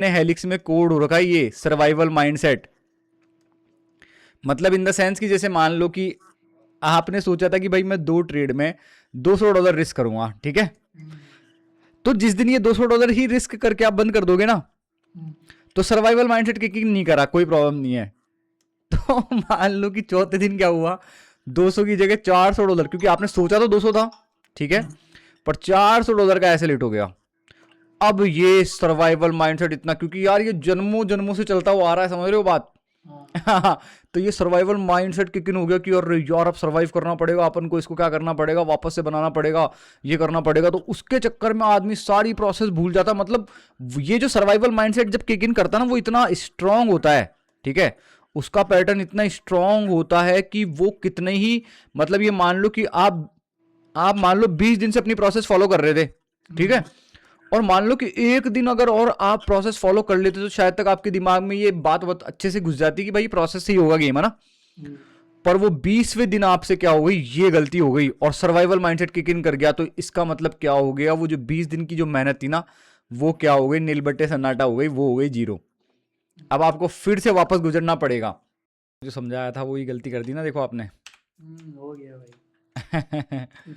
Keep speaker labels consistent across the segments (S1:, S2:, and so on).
S1: ने हेलिक्स में कोड हो रखा है ये सर्वाइवल माइंडसेट। मतलब इन द सेंस कि जैसे मान लो कि आपने सोचा था कि भाई मैं 2 ट्रेड में $200 रिस्क करूंगा, ठीक है। तो जिस दिन ये $200 ही रिस्क करके आप बंद कर दोगे ना, तो सर्वाइवल माइंडसेट किकिंग नहीं करा, कोई प्रॉब्लम नहीं है। तो मान लो कि चौथे दिन क्या हुआ, 200 की जगह $400, क्योंकि आपने सोचा तो 200 था, ठीक है, पर $400 का ऐसे लेट हो गया। अब ये सर्वाइवल माइंडसेट इतना, क्योंकि यार ये जन्मों जन्मों से चलता हुआ आ रहा है, समझ रहे हो बात। तो ये सर्वाइवल माइंडसेट किक इन हो गया कि यार अब सर्वाइव करना पड़ेगा अपन को, इसको क्या करना पड़ेगा, वापस से बनाना पड़ेगा, ये करना पड़ेगा। तो उसके चक्कर में आदमी सारी प्रोसेस भूल जाता। मतलब ये जो सर्वाइवल माइंडसेट जब किक इन करता है ना, वो इतना स्ट्रांग होता है, ठीक है, उसका पैटर्न इतना स्ट्रांग होता है कि वो कितने ही, मतलब ये मान लो कि आप मान लो 20 दिन से अपनी प्रोसेस फॉलो कर रहे थे, ठीक है, और मान लो कि एक दिन अगर और आप प्रोसेस फॉलो कर लेते तो शायद तक आपके दिमाग में ये बात बहुत अच्छे से घुस जाती कि भाई प्रोसेस से ही होगा गेम, है ना। पर वो 20वें दिन आपसे क्या हो गई, ये गलती हो गई और सर्वाइवल माइंडसेट किक इन कर गया। तो इसका मतलब क्या हो गया, वो जो 20 दिन की जो मेहनत थी ना, वो क्या हो गई, नील बट्टे सन्नाटा हो गई, वो हो गई जीरो। अब आपको फिर से वापस गुजरना पड़ेगा। जो समझाया था वही गलती कर दी ना, देखो आपने।
S2: हो गया भाई।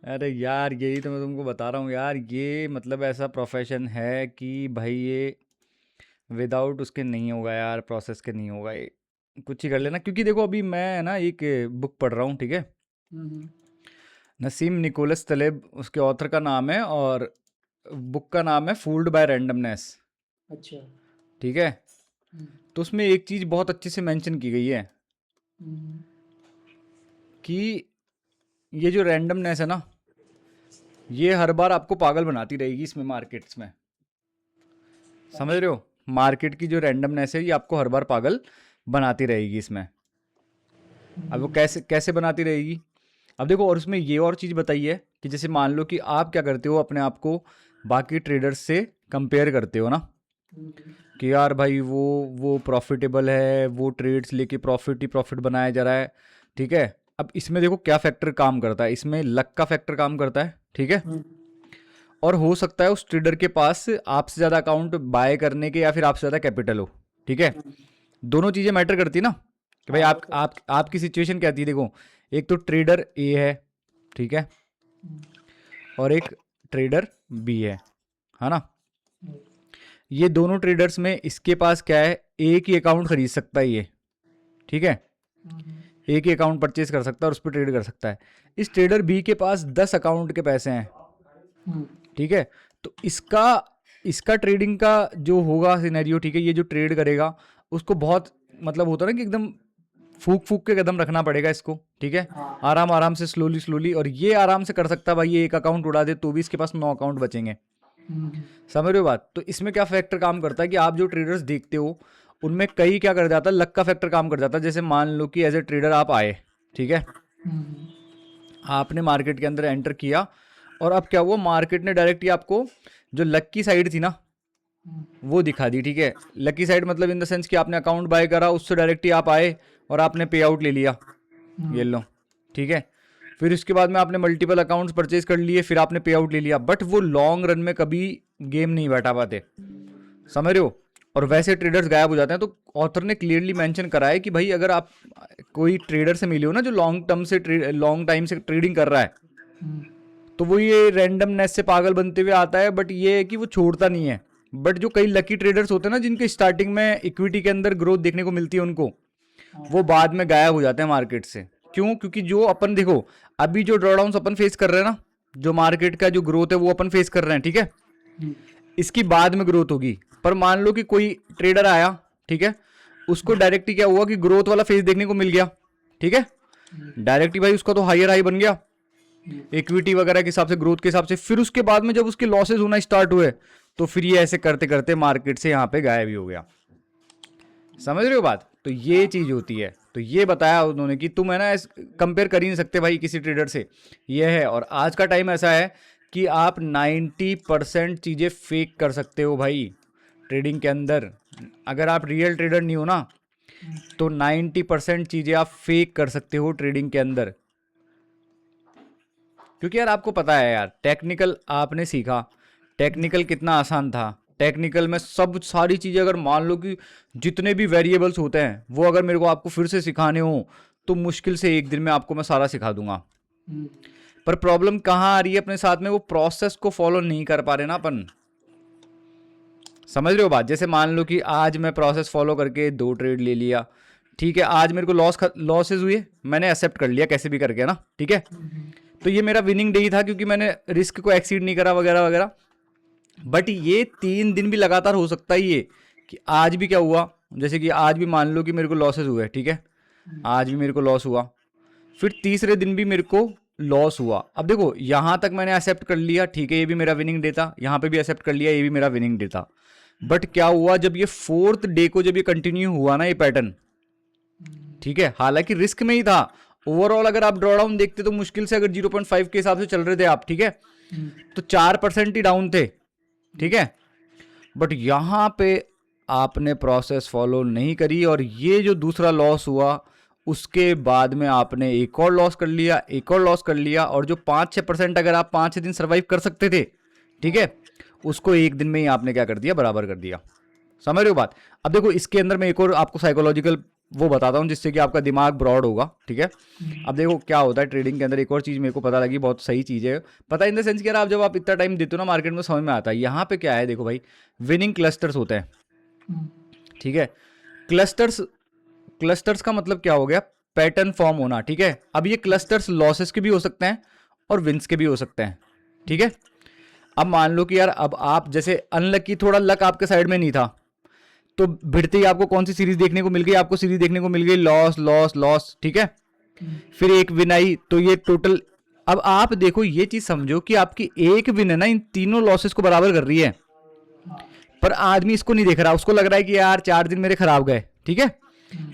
S1: अरे यार यही तो मैं तुमको बता रहा हूँ यार, ये मतलब ऐसा प्रोफेशन है कि भाई ये विदाउट उसके नहीं होगा यार, प्रोसेस के नहीं होगा ये, कुछ ही कर लेना। क्योंकि देखो अभी मैं ना एक बुक पढ़ रहा हूँ, ठीक है, नसीम निकोलस तलेब उसके ऑथर का नाम है, और बुक का नाम है फूल्ड बाय रैंडमनेस,
S2: अच्छा।
S1: ठीक है। तो उसमें एक चीज़ बहुत अच्छे से मेंशन की गई है कि ये जो रैंडमनेस है ना, ये हर बार आपको पागल बनाती रहेगी इसमें, मार्केट्स में, समझ रहे हो। मार्केट की जो रैंडमनेस है ये आपको हर बार पागल बनाती रहेगी इसमें। अब वो कैसे कैसे बनाती रहेगी, अब देखो, और उसमें ये और चीज़ बताई है कि जैसे मान लो कि आप क्या करते हो, अपने आप को बाकी ट्रेडर्स से कंपेयर करते हो ना, कि यार भाई वो प्रॉफिटेबल है, वो ट्रेड्स लेके प्रॉफिट ही प्रॉफिट बनाया जा रहा है, ठीक है। अब इसमें देखो क्या फैक्टर काम करता है, इसमें लक का फैक्टर काम करता है, ठीक है। और हो सकता है उस ट्रेडर के पास आपसे ज़्यादा अकाउंट बाय करने के या फिर आपसे ज़्यादा कैपिटल हो, ठीक है। दोनों चीज़ें मैटर करती ना, कि भाई
S2: हाँ वो तो है।
S1: आपकी सिचुएशन क्या थी। देखो, एक तो ट्रेडर ए है, ठीक है, और एक ट्रेडर बी है ना। ये दोनों ट्रेडर्स में इसके पास क्या है, एक ही अकाउंट खरीद सकता है ये, ठीक है, एक ही अकाउंट परचेज कर सकता है और उस पर ट्रेड कर सकता है। इस ट्रेडर बी के पास 10 अकाउंट के पैसे हैं, ठीक है। तो इसका इसका ट्रेडिंग का जो होगा सिनेरियो, ठीक है, ये जो ट्रेड करेगा उसको बहुत, मतलब होता है ना कि एकदम फूक फूक के कदम रखना पड़ेगा इसको, ठीक है,
S2: हाँ।
S1: आराम आराम से, स्लोली स्लोली। और ये आराम से कर सकता है भाई, ये एक अकाउंट उड़ा दे तो भी इसके पास 9 अकाउंट बचेंगे, समझ रहे हो बात। तो इसमें क्या फैक्टर काम करता है कि आप जो ट्रेडर्स देखते हो उनमें कई क्या कर जाता है, लक का फैक्टर काम कर जाता है। जैसे मान लो कि एज ए ट्रेडर आप आए, ठीक है, आपने मार्केट के अंदर एंटर किया, और अब क्या हुआ, मार्केट ने डायरेक्ट ही आपको जो लक की साइड थी ना वो दिखा दी, ठीक है। लकी साइड मतलब इन द सेंस कि आपने अकाउंट बाय करा, उससे डायरेक्ट ही आप आए और आपने पे आउट ले लिया, ये लो, ठीक है। फिर उसके बाद में आपने मल्टीपल अकाउंट्स परचेज कर लिए, फिर आपने पे आउट ले लिया, बट वो लॉन्ग रन में कभी गेम नहीं बैठा पाते, समझ रहे हो। और वैसे ट्रेडर्स गायब हो जाते हैं। तो ऑथर ने क्लियरली मेंशन करा है कि भाई अगर आप कोई ट्रेडर से मिले हो ना जो लॉन्ग टाइम से ट्रेडिंग कर रहा है, तो वो ये रैंडमनेस से पागल बनते हुए आता है, बट ये है कि वो छोड़ता नहीं है। बट जो कई लकी ट्रेडर्स होते हैं ना, जिनके स्टार्टिंग में इक्विटी के अंदर ग्रोथ देखने को मिलती है उनको, वो बाद में गायब हो जाते हैं मार्केट से। क्यों, क्योंकि जो अपन देखो, अभी जो ड्रॉडाउन अपन फेस कर रहे हैं ना, जो मार्केट का जो ग्रोथ है वो अपन फेस कर रहे हैं, ठीक है, इसकी बाद में ग्रोथ होगी। पर मान लो कि कोई ट्रेडर आया, ठीक है, उसको डायरेक्टली क्या हुआ कि ग्रोथ वाला फेज देखने को मिल गया, ठीक है, डायरेक्टली भाई उसका तो हायर हाई बन गया इक्विटी वगैरह के हिसाब से, ग्रोथ के हिसाब से। फिर उसके बाद में जब उसके लॉसेज होना स्टार्ट हुए, तो फिर ये ऐसे करते करते मार्केट से यहाँ पे गायब ही हो गया, समझ रहे हो बात। तो ये चीज होती है। तो ये बताया उन्होंने कि तुम है ना कंपेयर कर ही नहीं सकते भाई किसी ट्रेडर से, ये है। और आज का टाइम ऐसा है कि आप 90% चीज़ें फेक कर सकते हो भाई ट्रेडिंग के अंदर। अगर आप रियल ट्रेडर नहीं हो ना, तो 90% चीज़ें आप फेक कर सकते हो ट्रेडिंग के अंदर। क्योंकि यार आपको पता है यार, टेक्निकल आपने सीखा, टेक्निकल कितना आसान था, टेक्निकल में सब सारी चीज़ें अगर मान लो कि जितने भी वेरिएबल्स होते हैं वो अगर मेरे को आपको फिर से सिखाने हो तो मुश्किल से एक दिन में आपको मैं सारा सिखा दूंगा। पर प्रॉब्लम कहाँ आ रही है अपने साथ में, वो प्रोसेस को फॉलो नहीं कर पा रहे ना अपन। समझ रहे हो बात? जैसे मान लो कि आज मैं प्रोसेस फॉलो करके 2 ट्रेड ले लिया, ठीक है, आज मेरे को लॉसेज हुए, मैंने एक्सेप्ट कर लिया कैसे भी करके ना, ठीक है, तो ये मेरा विनिंग डे ही था क्योंकि मैंने रिस्क को एक्सीड नहीं करा वगैरह वगैरह। बट ये 3 दिन भी लगातार हो सकता है ये कि आज भी क्या हुआ, जैसे कि आज भी मान लो कि मेरे को लॉसेज हुए, ठीक है, आज भी मेरे को लॉस हुआ, फिर तीसरे दिन भी मेरे को लॉस हुआ। अब देखो यहाँ तक मैंने एक्सेप्ट कर लिया, ठीक है, ये भी मेरा विनिंग डे था, यहाँ पे भी एक्सेप्ट कर लिया, ये भी मेरा विनिंग डे था। बट क्या हुआ, जब ये 4th डे को जब ये कंटिन्यू हुआ ना ये पैटर्न, ठीक है, हालांकि रिस्क में ही था, ओवरऑल अगर आप ड्रॉ डाउन देखते तो मुश्किल से अगर 0.5 के हिसाब से चल रहे थे आप, ठीक है, तो 4% ही डाउन थे, ठीक है। बट यहां पे आपने प्रोसेस फॉलो नहीं करी और ये जो दूसरा लॉस हुआ उसके बाद में आपने एक और लॉस कर लिया, एक और लॉस कर लिया, और जो 5-6% अगर आप 5 दिन सर्वाइव कर सकते थे, ठीक है, उसको एक दिन में ही आपने क्या कर दिया, बराबर कर दिया। समझ रहे हो बात? अब देखो इसके अंदर मैं एक और आपको साइकोलॉजिकल वो बताता हूँ जिससे कि आपका दिमाग ब्रॉड होगा, ठीक है। अब देखो क्या होता है ट्रेडिंग के अंदर, एक और चीज़ मेरे को पता लगी, बहुत सही चीज़ है, पता इन द सेंस कि यार आप जब आप इतना टाइम देते हो ना मार्केट में समझ में आता है। यहाँ पे क्या है, देखो भाई, विनिंग क्लस्टर्स होते हैं, ठीक है। क्लस्टर्स का मतलब क्या हो गया, पैटर्न फॉर्म होना, ठीक है। अब ये क्लस्टर्स लॉसेस के भी हो सकते हैं और विंस के भी हो सकते हैं, ठीक है। अब मान लो कि यार अब आप जैसे अनलकी, थोड़ा लक आपके साइड में नहीं था, तो भिड़ते ही आपको कौन सी सीरीज देखने को मिल गई, आपको सीरीज देखने को मिल गई लॉस लॉस लॉस, ठीक है, फिर एक विन आई, तो ये टोटल, अब आप देखो ये चीज समझो कि आपकी एक विन है ना इन तीनों लॉसेस को बराबर कर रही है। पर आदमी इसको नहीं देख रहा, उसको लग रहा है कि यार 4 दिन मेरे खराब गए, ठीक है,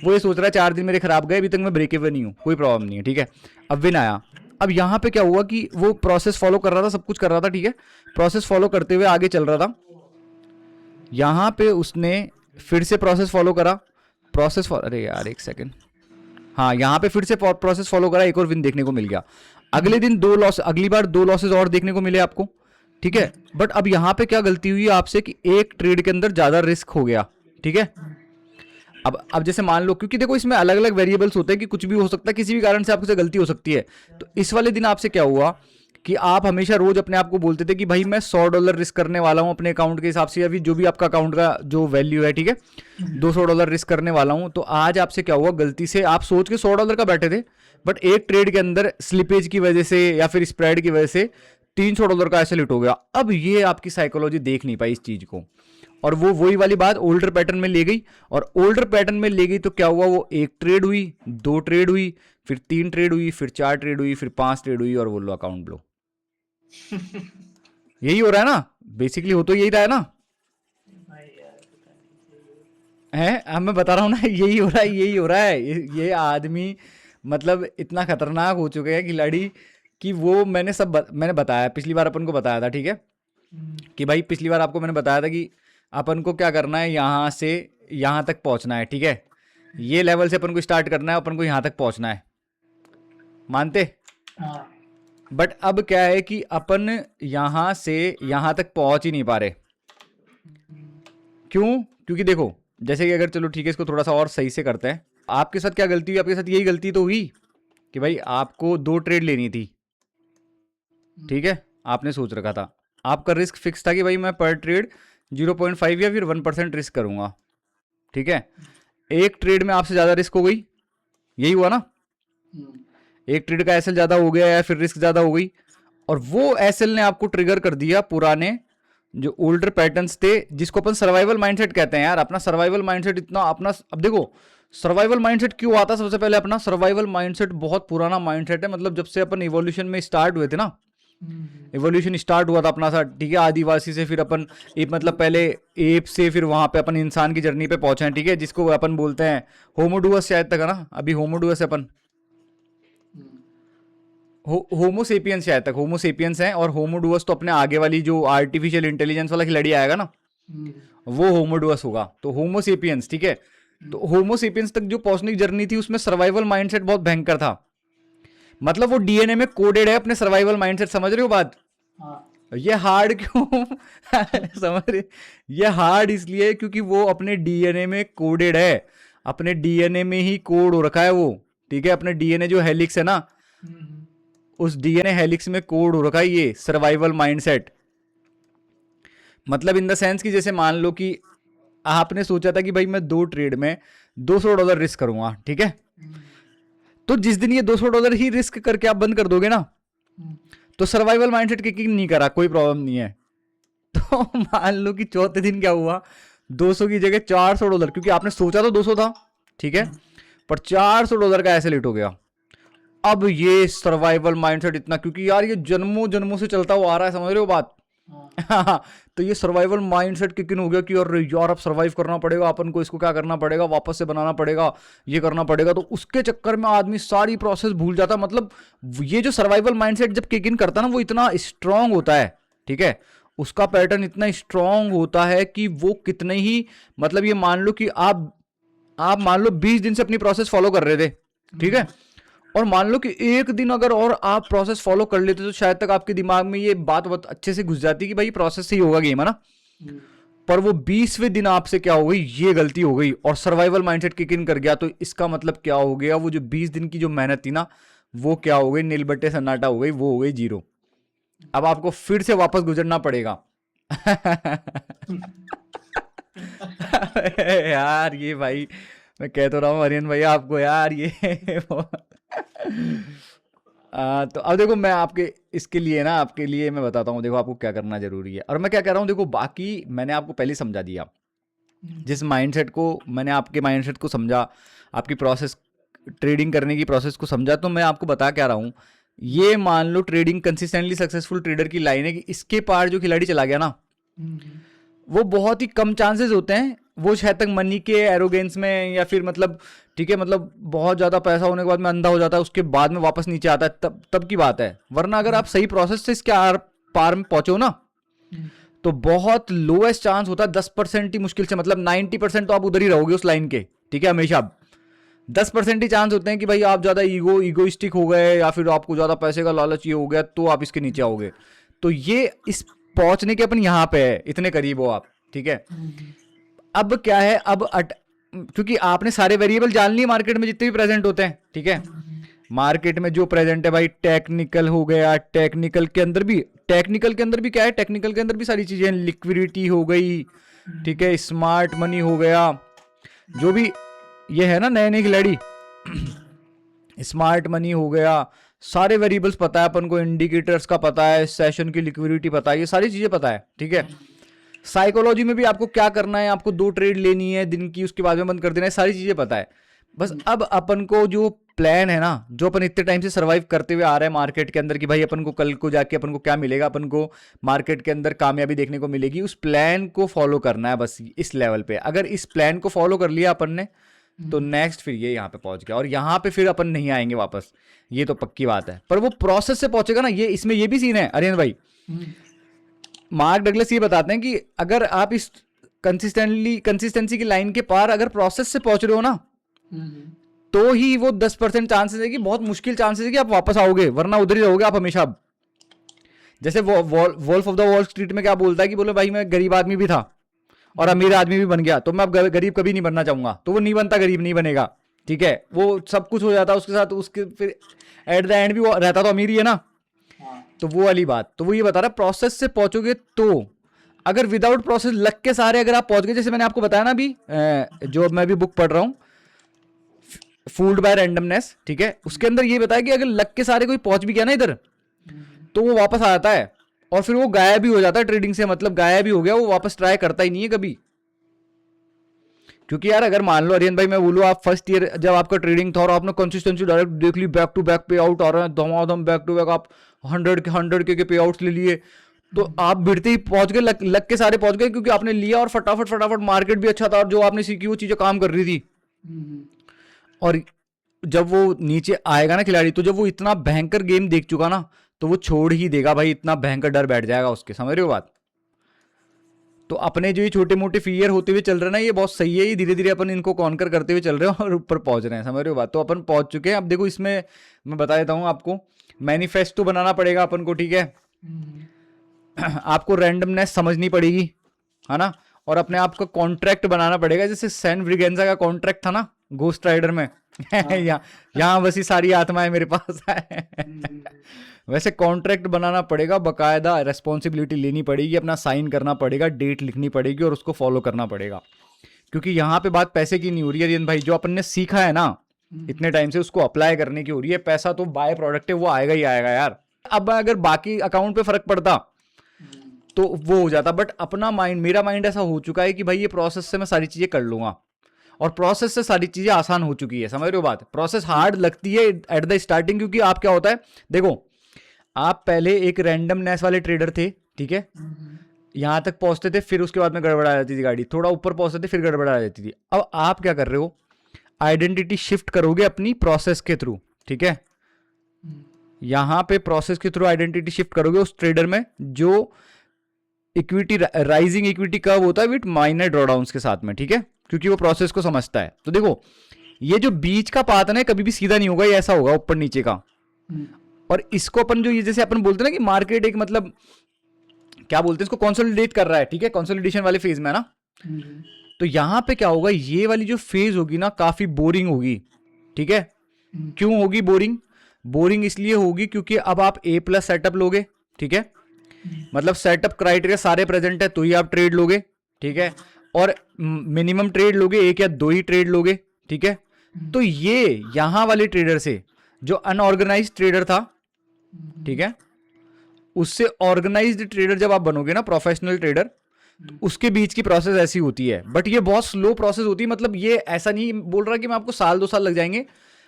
S1: वो ये सोच रहा है 4 दिन मेरे खराब गए, अभी तक मैं ब्रेक इवन नहीं हूं, कोई प्रॉब्लम नहीं है, ठीक है। अब विन आया, अब यहां पे क्या हुआ कि वो प्रोसेस फॉलो कर रहा था, सब कुछ कर रहा था, ठीक है, प्रोसेस फॉलो करते हुए आगे चल रहा था, यहां पे उसने फिर से प्रोसेस फॉलो करा, अरे यार एक सेकंड, हाँ, यहाँ पे फिर से प्रोसेस फॉलो करा, एक और विन देखने को मिल गया। अगले दिन 2 लॉस, अगली बार 2 लॉसेस और देखने को मिले आपको, ठीक है। बट अब यहाँ पे क्या गलती हुई आपसे कि एक ट्रेड के अंदर ज्यादा रिस्क हो गया, ठीक है। अब जैसे मान लो, क्योंकि देखो इसमें अलग अलग वेरिएबल्स होते हैं कि कुछ भी हो सकता है, किसी भी कारण से आपसे गलती हो सकती है। तो इस वाले दिन आपसे क्या हुआ कि आप हमेशा रोज अपने आप को बोलते थे कि भाई मैं $100 रिस्क करने वाला हूं अपने अकाउंट के हिसाब से, या फिर जो भी आपका अकाउंट का जो वैल्यू है, ठीक है, $200 रिस्क करने वाला हूं। तो आज आपसे क्या हुआ, गलती से आप सोच के $100 का बैठे थे, बट एक ट्रेड के अंदर स्लिपेज की वजह से या फिर स्प्रेड की वजह से $300 का ऐसे लिट हो गया। अब ये आपकी साइकोलॉजी देख नहीं पाई इस चीज को, और वो वही वाली बात ओल्डर पैटर्न में ले गई, और ओल्डर पैटर्न में ले गई तो क्या हुआ, वो 1 ट्रेड हुई, 2 ट्रेड हुई, फिर 3 ट्रेड हुई, फिर 4 ट्रेड हुई, फिर 5 ट्रेड हुई, और वो लो अकाउंट ब्लो। यही हो रहा है ना, बेसिकली हो तो यही रहा है ना, है, अब मैं बता रहा हूँ ना, यही हो रहा है, यही हो रहा है। ये आदमी मतलब इतना खतरनाक हो चुके हैं खिलाड़ी कि वो मैंने बताया, पिछली बार अपन को बताया था, ठीक है, कि भाई पिछली बार आपको मैंने बताया था कि अपन को क्या करना है, यहाँ से यहाँ तक पहुँचना है, ठीक है, ये लेवल से अपन को स्टार्ट करना है, अपन को यहाँ तक पहुँचना है, मानते? बट अब क्या है कि अपन यहाँ से यहाँ तक पहुँच ही नहीं पा रहे। क्यों? क्योंकि देखो जैसे कि अगर चलो ठीक है इसको थोड़ा सा और सही से करते हैं, आपके साथ क्या गलती हुई, आपके साथ यही गलती तो हुई कि भाई आपको 2 ट्रेड लेनी थी, ठीक है, आपने सोच रखा था, आपका रिस्क फिक्स था कि भाई मैं पर ट्रेड 0.5 या फिर 1% रिस्क करूंगा, ठीक है। एक ट्रेड में आपसे ज्यादा रिस्क हो गई, यही हुआ ना, एक ट्रेड का एसएल ज्यादा हो गया या फिर रिस्क ज्यादा हो गई, और वो एसएल ने आपको ट्रिगर कर दिया पुराने जो ओल्डर पैटर्न्स थे, जिसको अपन सर्वाइवल माइंडसेट कहते हैं। यार अपना सर्वाइवल माइंडसेट इतना अपना, अब देखो सर्वाइवल माइंडसेट क्यों आता, सबसे पहले अपना सर्वाइवल माइंडसेट बहुत पुराना माइंडसेट है, मतलब जब से अपन इवोल्यूशन में स्टार्ट हुए थे ना, इवोल्यूशन स्टार्ट हुआ था अपना सा, ठीक है, आदिवासी से फिर अपन मतलब पहले एप से फिर वहां पे अपन इंसान की जर्नी पे पहुंचे हैं, ठीक है, जिसको अपन बोलते हैं होमोडुअस शायद तक है ना, अभी होमोडुअस अपन होमोसेपियंस शायद तक होमोसेपियंस है, और होमोडुअस तो अपने आगे वाली जो आर्टिफिशियल इंटेलिजेंस वाला खिलाड़ी आएगा ना, वो होमोडुअस होगा, तो होमोसेपियंस, ठीक है। तो होमोसेपियंस तक जो पहुंचने की जर्नी थी उसमें सर्वाइवल माइंडसेट बहुत भयंकर था, मतलब वो डीएनए में कोडेड है अपने सर्वाइवल माइंडसेट, समझ रहे हो बात? ये हार्ड क्यों समझ रहे? ये हार्ड इसलिए है क्योंकि वो अपने डीएनए में कोडेड है, अपने डीएनए में ही कोड हो रखा है वो, ठीक है। अपने डीएनए जो हेलिक्स है ना,
S2: हम्म,
S1: उस डीएनए हेलिक्स में कोड हो रखा है ये सर्वाइवल माइंडसेट। मतलब इन द सेंस कि जैसे मान लो कि आपने सोचा था कि भाई मैं 2 ट्रेड में $200 रिस्क करूंगा, ठीक है।
S2: हम्म,
S1: तो जिस दिन ये $200 ही रिस्क करके आप बंद कर दोगे ना,
S2: हम्म,
S1: तो सर्वाइवल माइंडसेट किकिंग नहीं करा, कोई प्रॉब्लम नहीं है। तो मान लो कि चौथे दिन क्या हुआ, 200 की जगह $400, क्योंकि आपने सोचा तो 200 था, ठीक है,
S2: हम्म,
S1: पर $400 का ऐसे लेट हो गया। अब ये सर्वाइवल माइंडसेट इतना, क्योंकि यार ये जन्मों जन्मों से चलता हुआ आ रहा है, समझ रहे हो बात?
S2: हाँ,
S1: तो ये सर्वाइवल माइंडसेट किक इन हो गया कि अरे यार अब सर्वाइव करना पड़ेगा अपन को, इसको क्या करना पड़ेगा, वापस से बनाना पड़ेगा, ये करना पड़ेगा। तो उसके चक्कर में आदमी सारी प्रोसेस भूल जाता। मतलब ये जो सर्वाइवल माइंडसेट जब किक इन करता है ना, वो इतना स्ट्रांग होता है, ठीक है, उसका पैटर्न इतना स्ट्रांग होता है कि वो कितने ही, मतलब ये मान लो कि आप मान लो 20 दिन से अपनी प्रोसेस फॉलो कर रहे थे, ठीक है, और मान लो कि एक दिन अगर और आप प्रोसेस फॉलो कर लेते तो शायद तक आपके दिमाग में ये बात बहुत अच्छे से घुस जाती कि भाई प्रोसेस से ही होगा गेम, है ना।
S2: हम्म,
S1: पर वो 20वें दिन आपसे क्या हो गई, ये गलती हो गई और सर्वाइवल माइंडसेट किक इन कर गया। तो इसका मतलब क्या हो गया, वो जो 20 दिन की जो मेहनत थी ना, वो क्या हो गई, नील बट्टे सन्नाटा हो गई, वो हो गई जीरो। अब आपको फिर से वापस गुजरना पड़ेगा। यार ये भाई, मैं कह तो रहा हूँ आर्यन भैया आपको, यार ये तो अब देखो मैं आपके इसके लिए ना, आपके लिए मैं बताता हूँ, देखो आपको क्या करना जरूरी है और मैं क्या कह रहा हूँ। देखो बाकी मैंने आपको पहले समझा दिया, जिस माइंडसेट को मैंने आपके माइंडसेट को समझा, आपकी प्रोसेस, ट्रेडिंग करने की प्रोसेस को समझा, तो मैं आपको बता क्या रहा हूँ। ये मान लो ट्रेडिंग कंसिस्टेंटली सक्सेसफुल ट्रेडर की लाइन है कि इसके पार जो खिलाड़ी चला गया ना,
S2: हम्म,
S1: वो बहुत ही कम चांसेस होते हैं, वो शायद तक मनी के एरोगेंस में या फिर मतलब, ठीक है, मतलब बहुत ज़्यादा पैसा होने के बाद में अंधा हो जाता है, उसके बाद में वापस नीचे आता है, तब तब की बात है। वरना अगर आप सही प्रोसेस से इसके पार में पहुंचो ना,
S2: हम्म,
S1: तो बहुत लोएस्ट चांस होता है, 10% ही मुश्किल से, मतलब 90% तो आप उधर ही रहोगे उस लाइन के, ठीक है, हमेशा। 10% ही चांस होते हैं कि भाई आप ज़्यादा ईगोइस्टिक हो गए या फिर आपको ज़्यादा पैसे का लालच ये हो गया, तो आप इसके नीचे आओगे। तो ये इस पहुंचने के अपन यहाँ पे है, इतने करीब हो आप, ठीक है।
S2: हम्म,
S1: अब क्या है, क्योंकि आपने सारे वेरिएबल जान लिए मार्केट में जितने भी प्रेजेंट होते हैं, ठीक है।
S2: हम्म,
S1: मार्केट में जो प्रेजेंट है भाई, टेक्निकल हो गया, टेक्निकल के अंदर भी क्या है, टेक्निकल के अंदर भी सारी चीजें, लिक्विडिटी हो गई, ठीक है, स्मार्ट मनी हो गया, जो भी ये है ना नए नए खिलाड़ी, स्मार्ट मनी हो गया, सारे वेरिएबल्स पता है अपन को, इंडिकेटर्स का पता है, सेशन की लिक्विडिटी पता है, ये सारी चीजें पता है, ठीक है। साइकोलॉजी में भी आपको क्या करना है, आपको 2 ट्रेड लेनी है दिन की, उसके बाद में बंद कर देना है, सारी चीजें पता है। बस अब अपन को जो प्लान है ना, जो अपन इतने टाइम से सरवाइव करते हुए आ रहे हैं मार्केट के अंदर, कि भाई अपन को कल को जाके अपन को क्या मिलेगा, अपन को मार्केट के अंदर कामयाबी देखने को मिलेगी, उस प्लान को फॉलो करना है बस इस लेवल पे। अगर इस प्लान को फॉलो कर लिया अपन ने, तो नेक्स्ट फिर ये यहाँ पे पहुंच गया, और यहाँ पे फिर अपन नहीं आएंगे वापस, ये तो पक्की बात है। पर वो प्रोसेस से पहुंचेगा ना, ये इसमें ये भी सीन है अरियन भाई।
S2: हम्म,
S1: मार्क डगलस ये बताते हैं कि अगर आप इस कंसिस्टेंसी की लाइन के पार अगर प्रोसेस से पहुंच रहे हो ना,
S2: हम्म,
S1: तो ही वो 10% चांसेस है कि, बहुत मुश्किल चांसेस है कि आप वापस आओगे, वरना उधर ही रहोगे आप हमेशा। जैसे Wolf of the Wall Street में क्या बोलता है कि बोले भाई मैं गरीब आदमी भी था और अमीर आदमी भी बन गया, तो मैं अब गरीब कभी नहीं बनना चाहूंगा, तो वो नहीं बनता, गरीब नहीं बनेगा, ठीक है। वो सब कुछ हो जाता है उसके साथ, उसके फिर एट द एंड भी वो रहता तो अमीर ही है ना।
S2: हाँ,
S1: तो वो वाली बात, तो वो ये बता रहा है प्रोसेस से पहुंचोगे तो। अगर विदाउट प्रोसेस लक के सारे अगर आप पहुंच गए, जैसे मैंने आपको बताया ना अभी, जो मैं भी बुक पढ़ रहा हूँ, फूल्ड बाय रैंडमनेस, ठीक है, उसके अंदर ये बताया कि अगर लक के सारे कोई पहुंच भी गया ना इधर, तो वो वापस आ जाता है और फिर वो गायब भी हो जाता है ट्रेडिंग से, मतलब गायब भी हो गया, वो वापस ट्राई करता ही नहीं है कभी। क्योंकि यार अगर मान लो अरियन भाई मैं बोलूँ, आप फर्स्ट ईयर जब आपका ट्रेडिंग था और आपने कंसिस्टेंसी डायरेक्ट देख ली, बैक टू बैक पे आउट आ रहे हैं धमाधम, बैक टू बैक आप 100 के पे आउट्स ले लिए, तो आप भिड़ते ही पहुंच गए, लक के सारे पहुंच गए, क्योंकि आपने लिया और फटाफट फटाफट मार्केट भी अच्छा था और जो आपने सीखी वो चीजें काम कर रही थी।
S2: हम्म,
S1: और जब वो नीचे आएगा ना खिलाड़ी, तो जब वो इतना भयंकर गेम देख चुका ना, तो वो छोड़ ही देगा भाई, इतना भयंकर डर बैठ जाएगा उसके, समझ रहे हो बात। तो अपने जो ये छोटे मोटे फियर होते हुए चल रहे हैं ना, ये बहुत सही है, ये धीरे धीरे अपन इनको कॉन्कर करते हुए चल रहे हैं और ऊपर पहुंच रहे हैं, समझ रहे हो बात। तो अपन पहुंच चुके हैं। अब देखो इसमें मैं बता देता हूँ आपको, मैनिफेस्टो बनाना पड़ेगा अपन को, ठीक है।
S2: हम्म,
S1: आपको रैंडमनेस समझनी पड़ेगी, है ना, और अपने आप का कॉन्ट्रैक्ट बनाना पड़ेगा, जैसे सैन ब्रिगेंजा का कॉन्ट्रैक्ट था ना घोस्ट राइडर में। यहाँ बस ये सारी आत्माएं मेरे पास है। वैसे कॉन्ट्रैक्ट बनाना पड़ेगा, बकायदा रिस्पॉन्सिबिलिटी लेनी पड़ेगी, अपना साइन करना पड़ेगा, डेट लिखनी पड़ेगी और उसको फॉलो करना पड़ेगा। क्योंकि यहाँ पे बात पैसे की नहीं हो रही है रियन भाई, जो अपन ने सीखा है ना इतने टाइम से उसको अप्लाई करने की हो रही है। पैसा तो बाय प्रोडक्ट है, वो आएगा ही आएगा यार। अब अगर बाकी अकाउंट पे फर्क पड़ता तो वो हो जाता, बट अपना माइंड, मेरा माइंड ऐसा हो चुका है कि भाई ये प्रोसेस से मैं सारी चीजें कर लूंगा, और प्रोसेस से सारी चीजें आसान हो चुकी है। समझ रहे हो बात? प्रोसेस हार्ड लगती है एट द स्टार्टिंग, क्योंकि आप क्या होता है, देखो आप पहले एक रैंडमनेस वाले ट्रेडर थे, ठीक है, यहां तक पहुंचते थे, फिर उसके बाद में गड़बड़ा जाती थी गाड़ी, थोड़ा ऊपर पहुंचते थे फिर गड़बड़ा जाती थी। अब आप क्या कर रहे हो, आइडेंटिटी शिफ्ट करोगे अपनी प्रोसेस के थ्रू, ठीक है, यहां पे प्रोसेस के थ्रू आइडेंटिटी शिफ्ट करोगे उस ट्रेडर में जो इक्विटी, राइजिंग इक्विटी कर्व होता है विद माइनर ड्रॉडाउन्स के साथ में, ठीक है, क्योंकि वो प्रोसेस को समझता है। तो देखो ये जो बीच का पाथ है ना कभी भी सीधा नहीं होगा, ये ऐसा होगा ऊपर नीचे का। और इसको अपन जो ये जैसे अपन बोलते हैं ना कि मार्केट एक मतलब क्या बोलते हैं इसको, कंसोलिडेट कर रहा है, ठीक है, कंसोलिडेशन वाले फेज में है ना। तो यहां पे क्या होगा, ये वाली जो फेज होगी ना काफी बोरिंग होगी, ठीक है। क्यों होगी बोरिंग? बोरिंग इसलिए होगी क्योंकि अब आप A+ सेटअप लोगे, ठीक है, मतलब सेटअप क्राइटेरिया सारे प्रेजेंट है तो ही आप ट्रेड लोगे, ठीक है, और मिनिमम ट्रेड लोगे, 1 या 2 ही ट्रेड लोगे, ठीक है। तो ये यहां वाले ट्रेडर से जो अनऑर्गेनाइज ट्रेडर था, ठीक है, उससे ऑर्गेनाइज्ड ट्रेडर जब आप बनोगे ना, प्रोफेशनल ट्रेडर, तो उसके बीच की प्रोसेस ऐसी होती है। बट ये बहुत स्लो प्रोसेस होती है, मतलब ये ऐसा नहीं बोल रहा कि मैं आपको 1-2 साल लग जाएंगे।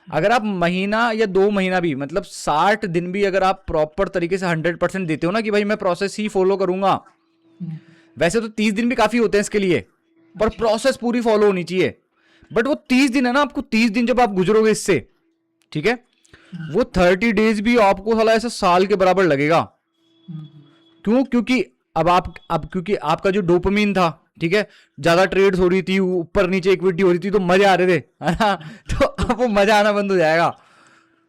S1: अगर आप महीना या 2 महीना भी, मतलब 60 दिन भी अगर आप प्रॉपर तरीके से 100% देते हो ना कि भाई मैं प्रोसेस ही फॉलो करूंगा, वैसे तो 30 दिन भी काफी होते हैं इसके लिए, पर प्रोसेस पूरी फॉलो होनी चाहिए। बट वो 30 दिन है ना, आपको 30 दिन जब आप गुजरोगे इससे, ठीक है, वो 30 डेज भी आपको साला ऐसा साल के बराबर लगेगा। क्यों? क्योंकि अब क्योंकि आपका जो डोपामिन था, ठीक है, ज्यादा ट्रेड्स हो रही थी, ऊपर नीचे इक्विटी हो रही थी, तो मजे आ रहे थे, है ना, तो अब वो मजा आना बंद हो जाएगा।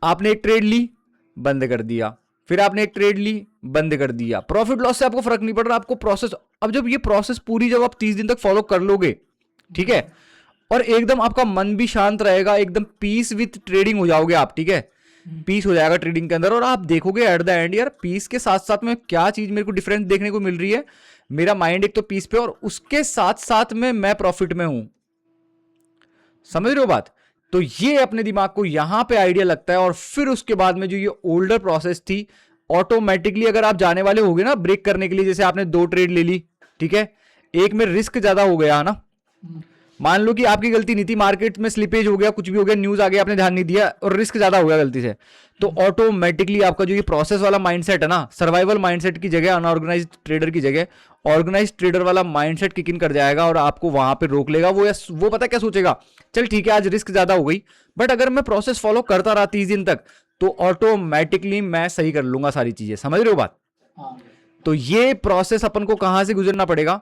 S1: आपने एक ट्रेड ली, बंद कर दिया, फिर आपने एक ट्रेड ली, बंद कर दिया, प्रॉफिट लॉस से आपको फर्क नहीं पड़ रहा, आपको प्रोसेस, अब जब ये प्रोसेस पूरी जब आप 30 दिन तक फॉलो कर लोगे, ठीक है, और एकदम आपका मन भी शांत रहेगा, एकदम पीस विथ ट्रेडिंग हो जाओगे आप, ठीक है, पीस हो जाएगा ट्रेडिंग के अंदर, और आप देखोगे एट द एंड यार पीस के साथ साथ में क्या चीज मेरे को डिफरेंस देखने को मिल रही है, मेरा माइंड एक तो पीस पे और उसके साथ साथ में मैं प्रॉफिट में हूं। समझ रहे हो बात? तो ये अपने दिमाग को यहां पे आइडिया लगता है, और फिर उसके बाद में जो ये ओल्डर प्रोसेस थी, ऑटोमेटिकली अगर आप जाने वाले होगे ना ब्रेक करने के लिए, जैसे आपने 2 ट्रेड ले ली, ठीक है, एक में रिस्क ज्यादा हो गया ना, मान लो कि आपकी गलती नहीं थी, मार्केट में स्लिपेज हो गया, कुछ भी हो गया, न्यूज आ गया, आपने ध्यान नहीं दिया और रिस्क ज्यादा हो गया गलती से, तो ऑटोमेटिकली आपका जो ये प्रोसेस वाला माइंडसेट है ना, सर्वाइवल माइंडसेट की जगह, अनऑर्गेनाइज्ड ट्रेडर की जगह ऑर्गेनाइज्ड ट्रेडर वाला माइंडसेट किक इन कर जाएगा, और आपको वहां पे रोक लेगा। वो पता क्या सोचेगा, चल ठीक है आज रिस्क ज्यादा हो गई, बट अगर मैं प्रोसेस फॉलो करता रहा 30 दिन तक, तो ऑटोमेटिकली मैं सही कर लूंगा सारी चीजें। समझ रहे हो बात? तो ये प्रोसेस अपन को कहां से गुजरना पड़ेगा,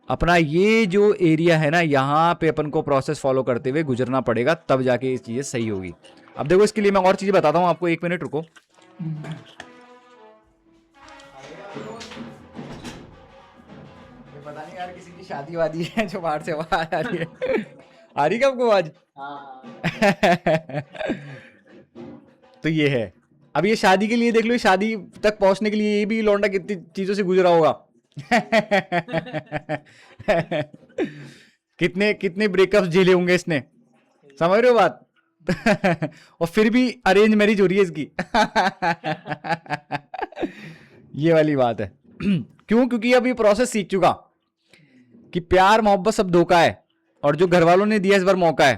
S1: अपना ये जो एरिया है ना, यहां पे अपन को प्रोसेस फॉलो करते हुए गुजरना पड़ेगा, तब जाके ये चीजें सही होगी। अब देखो इसके लिए मैं और चीजें बताता हूं आपको, 1 मिनट रुको। पता नहीं यार किसी की शादी वादी है जो बाहर से आवाज आ रही है। आ रही क्या आपको आवाज? तो ये है, अब ये शादी के लिए देख लो, शादी तक पहुंचने के लिए ये भी लौंडा कितनी चीजों से गुजरा होगा। कितने कितने ब्रेकअप्स झेले होंगे इसने, समझ रहे हो बात? और फिर भी अरेंज मैरिज हो रही है इसकी। ये वाली बात है। क्यों? क्योंकि अब ये प्रोसेस सीख चुका कि प्यार मोहब्बत सब धोखा है, और जो घर वालों ने दिया इस बार मौका है।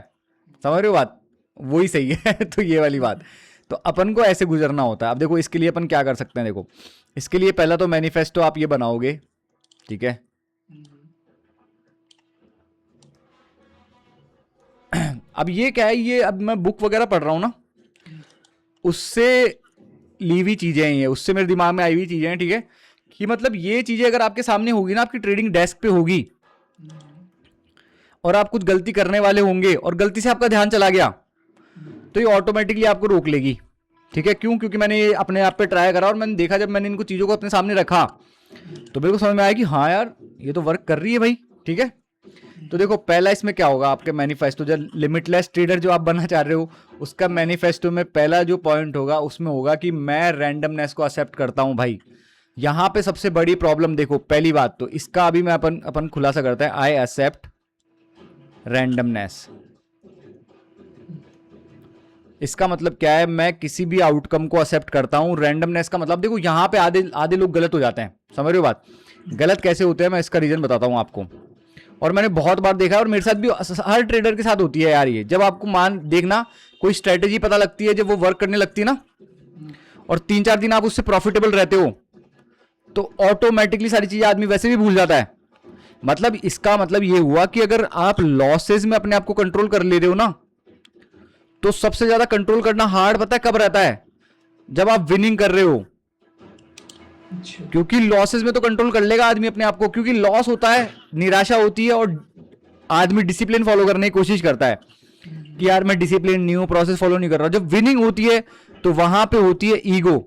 S1: समझ रहे हो बात? वही सही है। तो ये वाली बात, तो अपन को ऐसे गुजरना होता है। अब देखो इसके लिए अपन क्या कर सकते हैं, देखो इसके लिए पहला तो मैनिफेस्टो आप ये बनाओगे, ठीक है। अब ये क्या है, ये अब मैं बुक वगैरह पढ़ रहा हूं ना, उससे ली हुई चीजें हैं ये, उससे मेरे दिमाग में आई हुई चीजें हैं, ठीक है, कि मतलब ये चीजें अगर आपके सामने होगी ना, आपकी ट्रेडिंग डेस्क पे होगी, और आप कुछ गलती करने वाले होंगे और गलती से आपका ध्यान चला गया, तो ये ऑटोमेटिकली आपको रोक लेगी, ठीक है। क्यों? क्योंकि मैंने ये अपने आप पे ट्राई करा, और मैंने देखा जब मैंने इनको चीजों को अपने सामने रखा, तो मेरे को समझ में आया कि हाँ यार ये तो वर्क कर रही है भाई, ठीक है। तो देखो पहला इसमें क्या होगा, आपके मैनिफेस्टो जो लिमिटलेस ट्रेडर जो आप बनना चाह रहे हो, उसका मैनिफेस्टो में पहला जो पॉइंट होगा उसमें होगा कि मैं रैंडमनेस को एक्सेप्ट करता हूं भाई। यहां पे सबसे बड़ी प्रॉब्लम देखो, पहली बात तो इसका अभी मैं अपन खुलासा करते हैं, आई एक्सेप्ट रैंडमनेस। इसका मतलब क्या है, मैं किसी भी आउटकम को एक्सेप्ट करता हूं। रैंडमनेस का मतलब देखो यहां पे आधे आधे लोग गलत हो जाते हैं, समझ रहे हो बात। गलत कैसे होते हैं मैं इसका रीजन बताता हूं आपको, और मैंने बहुत बार देखा है और मेरे साथ भी हर ट्रेडर के साथ होती है यार ये। जब आपको मान देखना कोई स्ट्रेटेजी पता लगती है, जब वो वर्क करने लगती है ना और 3-4 दिन आप उससे प्रॉफिटेबल रहते हो, तो ऑटोमेटिकली सारी चीजें आदमी वैसे भी भूल जाता है। मतलब इसका मतलब ये हुआ कि अगर आप लॉसेज में अपने आप को कंट्रोल कर ले रहे हो ना, तो सबसे ज्यादा कंट्रोल करना हार्ड पता है कब रहता है, जब आप विनिंग कर रहे हो।
S2: अच्छा।
S1: क्योंकि लॉसेस में तो कंट्रोल कर लेगा आदमी अपने आप को, क्योंकि लॉस होता है, निराशा होती है और आदमी डिसिप्लिन फॉलो करने की कोशिश करता है कि यार मैं डिसिप्लिन नहीं हूं, प्रोसेस फॉलो नहीं कर रहा। जब विनिंग होती है तो वहां पे होती है ईगो,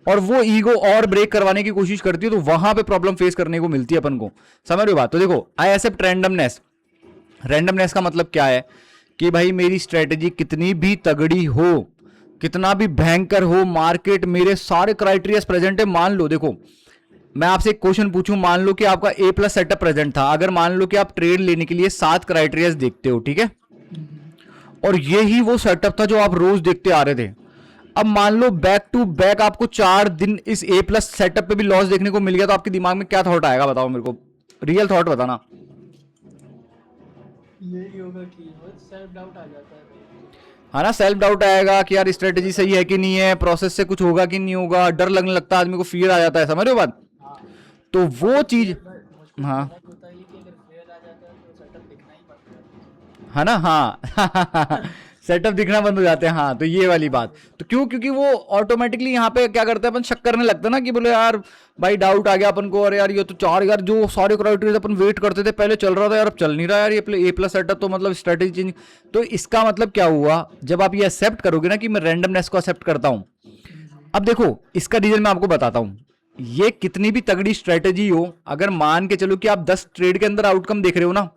S1: और वो ईगो और ब्रेक करवाने की कोशिश करती है, तो वहां पे प्रॉब्लम फेस करने को मिलती है अपन को, समझ रहे हो बात। तो देखो आई एक्सेप्ट रैंडमनेस। रैंडमनेस का मतलब क्या है कि भाई मेरी स्ट्रेटेजी कितनी भी तगड़ी हो, कितना भी भयंकर हो, मार्केट मेरे सारे क्राइटेरिया प्रेजेंट है। मान लो देखो मैं आपसे एक क्वेश्चन पूछूं, मान लो कि आपका ए प्लस सेटअप प्रेजेंट था, अगर मान लो कि आप ट्रेड लेने के लिए 7 क्राइटेरिया देखते हो, ठीक है, और ये ही वो सेटअप था जो आप रोज देखते आ रहे थे। अब मान लो बैक टू बैक आपको 4 दिन इस ए प्लस सेटअप पे भी लॉस देखने को मिल गया, तो आपके दिमाग में क्या थॉट आएगा बताओ मेरे को, रियल थॉट बताना।
S2: यही होगा कि बहुत सेल्फ डाउट आ जाता है।
S1: हाँ ना, सेल्फ डाउट आएगा कि यार स्ट्रेटेजी सही है कि नहीं है, प्रोसेस से कुछ होगा कि नहीं होगा, डर लगने लगता है आदमी को, फियर आ जाता है, समझ रहे हो बात।
S2: हाँ।
S1: तो वो चीज, हाँ
S2: बात होता है कि अगर फेयर आ जाता है तो सेटअप दिखना ही पड़ता है।
S1: है ना, हाँ सेटअप दिखना बंद हो जाते हैं, हाँ। तो ये वाली बात, तो क्यों, क्योंकि वो ऑटोमेटिकली यहाँ पे क्या करते हैं अपन, शक करने लगता है ना कि बोले यार भाई डाउट आ गया अपन को, अरे यार ये तो 4 यार जो सारे क्राइटेरिया अपन वेट करते थे पहले चल रहा था यार अब चल नहीं रहा यार, ये ए प्लस सेटअप तो मतलब स्ट्रेटेजी चेंज। तो इसका मतलब क्या हुआ, जब आप ये एक्सेप्ट करोगे ना कि मैं रैंडमनेस को एक्सेप्ट करता हूं। अब देखो इसका रीजन मैं आपको बताता हूं, ये कितनी भी तगड़ी स्ट्रेटेजी हो, अगर मान के चलो कि आप 10 ट्रेड के अंदर आउटकम देख रहे हो ना,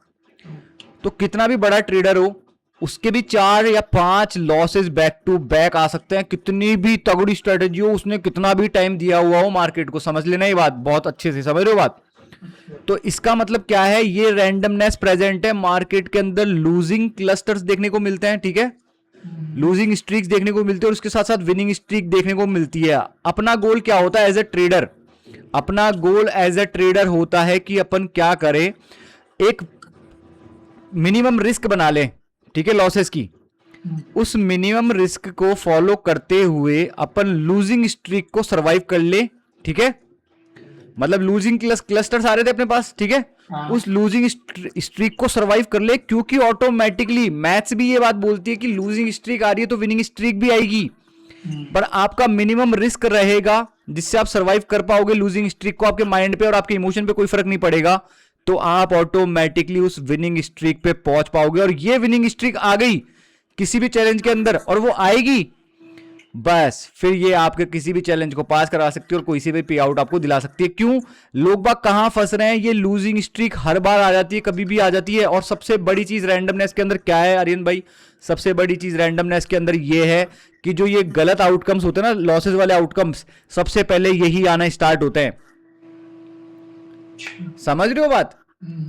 S1: तो कितना भी बड़ा ट्रेडर हो उसके भी 4 या 5 लॉसेस बैक टू बैक आ सकते हैं, कितनी भी तगड़ी स्ट्रेटेजी हो, उसने कितना भी टाइम दिया हुआ हो मार्केट को, समझ लेना ये बात, बहुत अच्छे से समझ रहे हो बात। तो इसका मतलब क्या है, ये रैंडमनेस प्रेजेंट है मार्केट के अंदर, लूजिंग क्लस्टर्स देखने को मिलते हैं, ठीक है, लूजिंग स्ट्रीक्स देखने को मिलती है, और उसके साथ साथ विनिंग स्ट्रीक देखने को मिलती है। अपना गोल क्या होता है एज ए ट्रेडर, अपना गोल एज ए ट्रेडर होता है कि अपन क्या करें, एक मिनिमम रिस्क बना लें, ठीक है, लॉसेस की। उस मिनिमम रिस्क को फॉलो करते हुए अपन लूजिंग स्ट्रीक को सरवाइव कर ले, ठीक है, मतलब लूजिंग क्लस्टर्स आ रहे थे अपने पास, ठीक है,
S2: हाँ।
S1: उस लूजिंग स्ट्रीक को सरवाइव कर ले, क्योंकि ऑटोमेटिकली मैथ्स भी ये बात बोलती है कि लूजिंग स्ट्रीक आ रही है तो विनिंग स्ट्रीक भी आएगी, पर आपका मिनिमम रिस्क रहेगा जिससे आप सरवाइव कर पाओगे लूजिंग स्ट्रीक को, आपके माइंड पे और आपके इमोशन पे कोई फर्क नहीं पड़ेगा, तो आप ऑटोमेटिकली उस विनिंग स्ट्रीक पे पहुंच पाओगे। और ये विनिंग स्ट्रीक आ गई किसी भी चैलेंज के अंदर, और वो आएगी, बस फिर ये आपके किसी भी चैलेंज को पास करा सकती है और कोई सी भी पे आउट आपको दिला सकती है। क्यों, लोग बाग कहां फंस रहे हैं, ये लूजिंग स्ट्रीक हर बार आ जाती है, कभी भी आ जाती है। और सबसे बड़ी चीज रैंडमनेस के अंदर क्या है आर्यन भाई, सबसे बड़ी चीज रैंडमनेस के अंदर ये है कि जो ये गलत आउटकम्स होते हैं ना, लॉसेस वाले आउटकम्स, सबसे पहले यही आना स्टार्ट होते हैं, समझ रहे हो बात।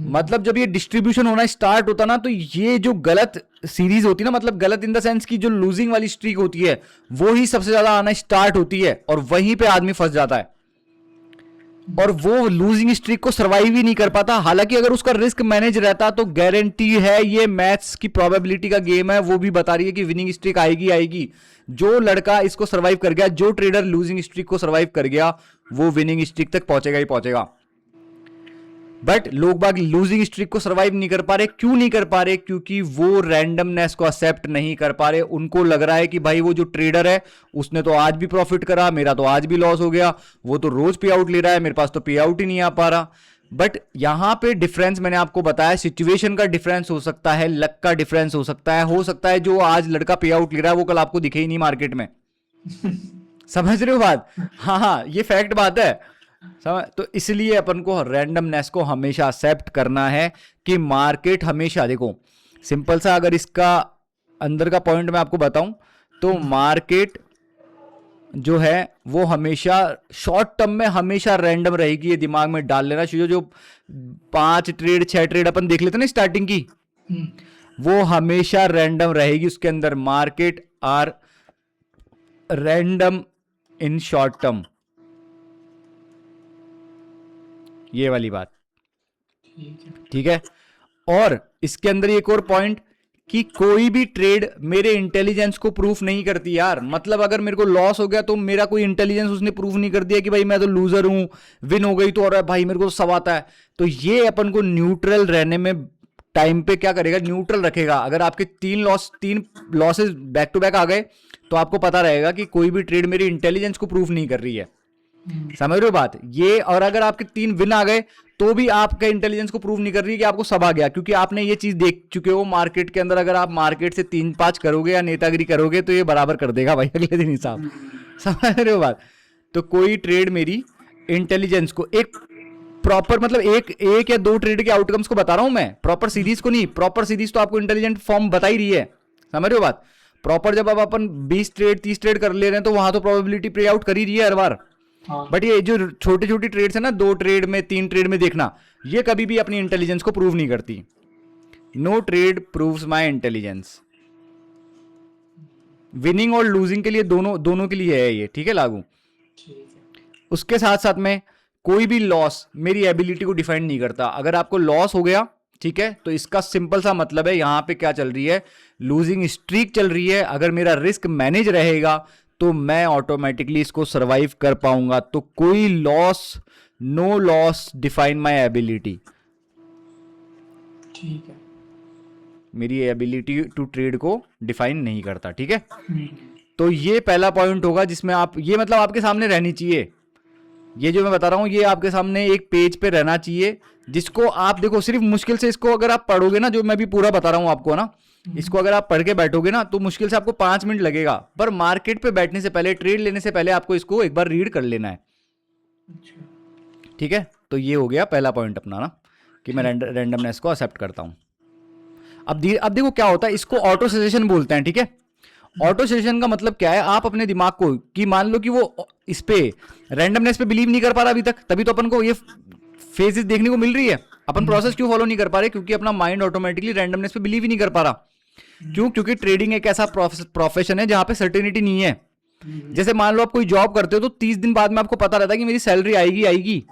S1: मतलब जब ये डिस्ट्रीब्यूशन होना स्टार्ट होता ना, तो ये जो गलत सीरीज होती है ना, मतलब गलत इन द सेंस की जो लूजिंग वाली स्ट्रीक होती है, वो ही सबसे ज्यादा आना स्टार्ट होती है, और वहीं पे आदमी फंस जाता है, और वो लूजिंग स्ट्रीक को सर्वाइव ही नहीं कर पाता। हालांकि अगर उसका रिस्क मैनेज रहता तो गारंटी है, ये मैथ्स की प्रोबेबिलिटी का गेम है, वो भी बता रही है कि विनिंग स्ट्रीक आएगी आएगी। जो लड़का इसको सर्वाइव कर गया, जो ट्रेडर लूजिंग स्ट्रीक को सर्वाइव कर गया, वो विनिंग स्ट्रीक तक पहुंचेगा ही पहुंचेगा। बट लोग बाग लूजिंग स्ट्रीक को सर्वाइव नहीं कर पा रहे, क्यों नहीं कर पा रहे, क्योंकि वो रैंडमनेस को एक्सेप्ट नहीं कर पा रहे। उनको लग रहा है कि भाई वो जो ट्रेडर है उसने तो आज भी प्रॉफिट करा, मेरा तो आज भी लॉस हो गया, वो तो रोज पे आउट ले रहा है, मेरे पास तो पे आउट ही नहीं आ पा रहा। बट यहां पे डिफरेंस मैंने आपको बताया, सिचुएशन का डिफरेंस हो सकता है, लक का डिफरेंस हो सकता है जो आज लड़का पे आउट ले रहा है वो कल आपको दिखे ही नहीं मार्केट में समझ रहे हो बात। हाँ हाँ, ये फैक्ट बात है। समझ? तो इसलिए अपन को रैंडमनेस को हमेशा एक्सेप्ट करना है कि मार्केट हमेशा, देखो सिंपल सा, अगर इसका अंदर का पॉइंट मैं आपको बताऊं तो मार्केट जो है वो हमेशा शॉर्ट टर्म में हमेशा रैंडम रहेगी। ये दिमाग में डाल लेना चाहिए। जो 5 ट्रेड 6 ट्रेड अपन देख लेते ना स्टार्टिंग की, वो हमेशा रैंडम रहेगी। उसके अंदर market are random in short term, ये वाली बात, ठीक है। और इसके अंदर एक और पॉइंट कि कोई भी ट्रेड मेरे इंटेलिजेंस को प्रूफ नहीं करती यार। मतलब अगर मेरे को लॉस हो गया तो मेरा कोई इंटेलिजेंस उसने प्रूफ नहीं कर दिया कि भाई मैं तो लूजर हूं, विन हो गई तो और भाई मेरे को तो सब आता है। तो ये अपन को न्यूट्रल रहने में टाइम पे क्या करेगा, न्यूट्रल रखेगा। अगर आपके 3 लॉसेस बैक टू बैक आ गए तो आपको पता रहेगा कि कोई भी ट्रेड मेरी इंटेलिजेंस को प्रूफ नहीं कर रही है। समझ रहे हो बात ये? और अगर आपके 3 विन आ गए तो भी आपके इंटेलिजेंस को प्रूव नहीं कर रही है कि आपको सब आ गया, क्योंकि आपने ये चीज देख चुके हो मार्केट के अंदर। अगर आप मार्केट से 3-5 करोगे या नेतागिरी करोगे तो ये बराबर कर देगा भाई अगले दिन हिसाब। समझ रहे हो बात? तो कोई ट्रेड मेरी इंटेलिजेंस को एक प्रॉपर, मतलब एक या 2 ट्रेड के आउटकम्स को बता रहा हूं मैं, प्रॉपर सीरीज को नहीं। प्रॉपर सीरीज तो आपको इंटेलिजेंट फॉर्म बता ही रही है। समझ रहे हो बात? प्रॉपर जब अब अपन 20 ट्रेड 30 ट्रेड कर ले रहे हैं तो वहां तो प्रोबेबिलिटी प्ले आउट कर ही रही है हर बार। बट ये जो छोटी छोटी ट्रेड्स है ना, 2 ट्रेड में 3 ट्रेड में देखना, ये कभी भी अपनी इंटेलिजेंस को प्रूव नहीं करती। No trade proves my intelligence. Winning और लूजिंग के लिए दोनों के लिए है ये, ठीक है, लागू। उसके साथ साथ में कोई भी लॉस मेरी एबिलिटी को डिफाइन नहीं करता। अगर आपको लॉस हो गया, ठीक है, तो इसका सिंपल सा मतलब है यहां पे क्या चल रही है, लूजिंग स्ट्रीक चल रही है। अगर मेरा रिस्क मैनेज रहेगा तो मैं ऑटोमेटिकली इसको सरवाइव कर पाऊंगा। तो कोई loss, no loss define my ability.
S2: ठीक है,
S1: मेरी एबिलिटी टू ट्रेड को डिफाइन नहीं करता, ठीक है। तो ये पहला पॉइंट होगा जिसमें आप, ये मतलब आपके सामने रहनी चाहिए। ये जो मैं बता रहा हूं ये आपके सामने एक पेज पे रहना चाहिए, जिसको आप देखो, सिर्फ मुश्किल से इसको अगर आप पढ़ोगे ना, जो मैं भी पूरा बता रहा हूं आपको ना, इसको अगर आप पढ़ के बैठोगे ना तो मुश्किल से आपको 5 मिनट लगेगा। पर मार्केट पे बैठने से पहले, ट्रेड लेने से पहले आपको इसको एक बार रीड कर लेना है, ठीक है। तो ये हो गया पहला पॉइंट अपना ना, कि मैं रैंडमनेस को एक्सेप्ट करता हूं। अब देखो क्या होता है, इसको ऑटो सजेशन बोलते हैं, ठीक है। ऑटो सजेशन का मतलब क्या है, आप अपने दिमाग को, कि मान लो कि वो इस पे रैंडमनेस पे बिलीव नहीं कर पा रहा अभी तक, तभी तो अपन को ये फेजेस देखने को मिल रही है। अपन प्रोसेस क्यों फॉलो नहीं कर पा रहे? क्योंकि अपना माइंड ऑटोमेटिकली रैंडमनेस पे बिलीव ही नहीं कर पा रहा। क्यों? क्योंकि ट्रेडिंग एक ऐसा प्रोफेशन है जहां पे सर्टेनिटी नहीं है। जैसे मान लो आप कोई जॉब करते हो तो 30 दिन बाद में आपको पता रहता है कि मेरी सैलरी आएगी।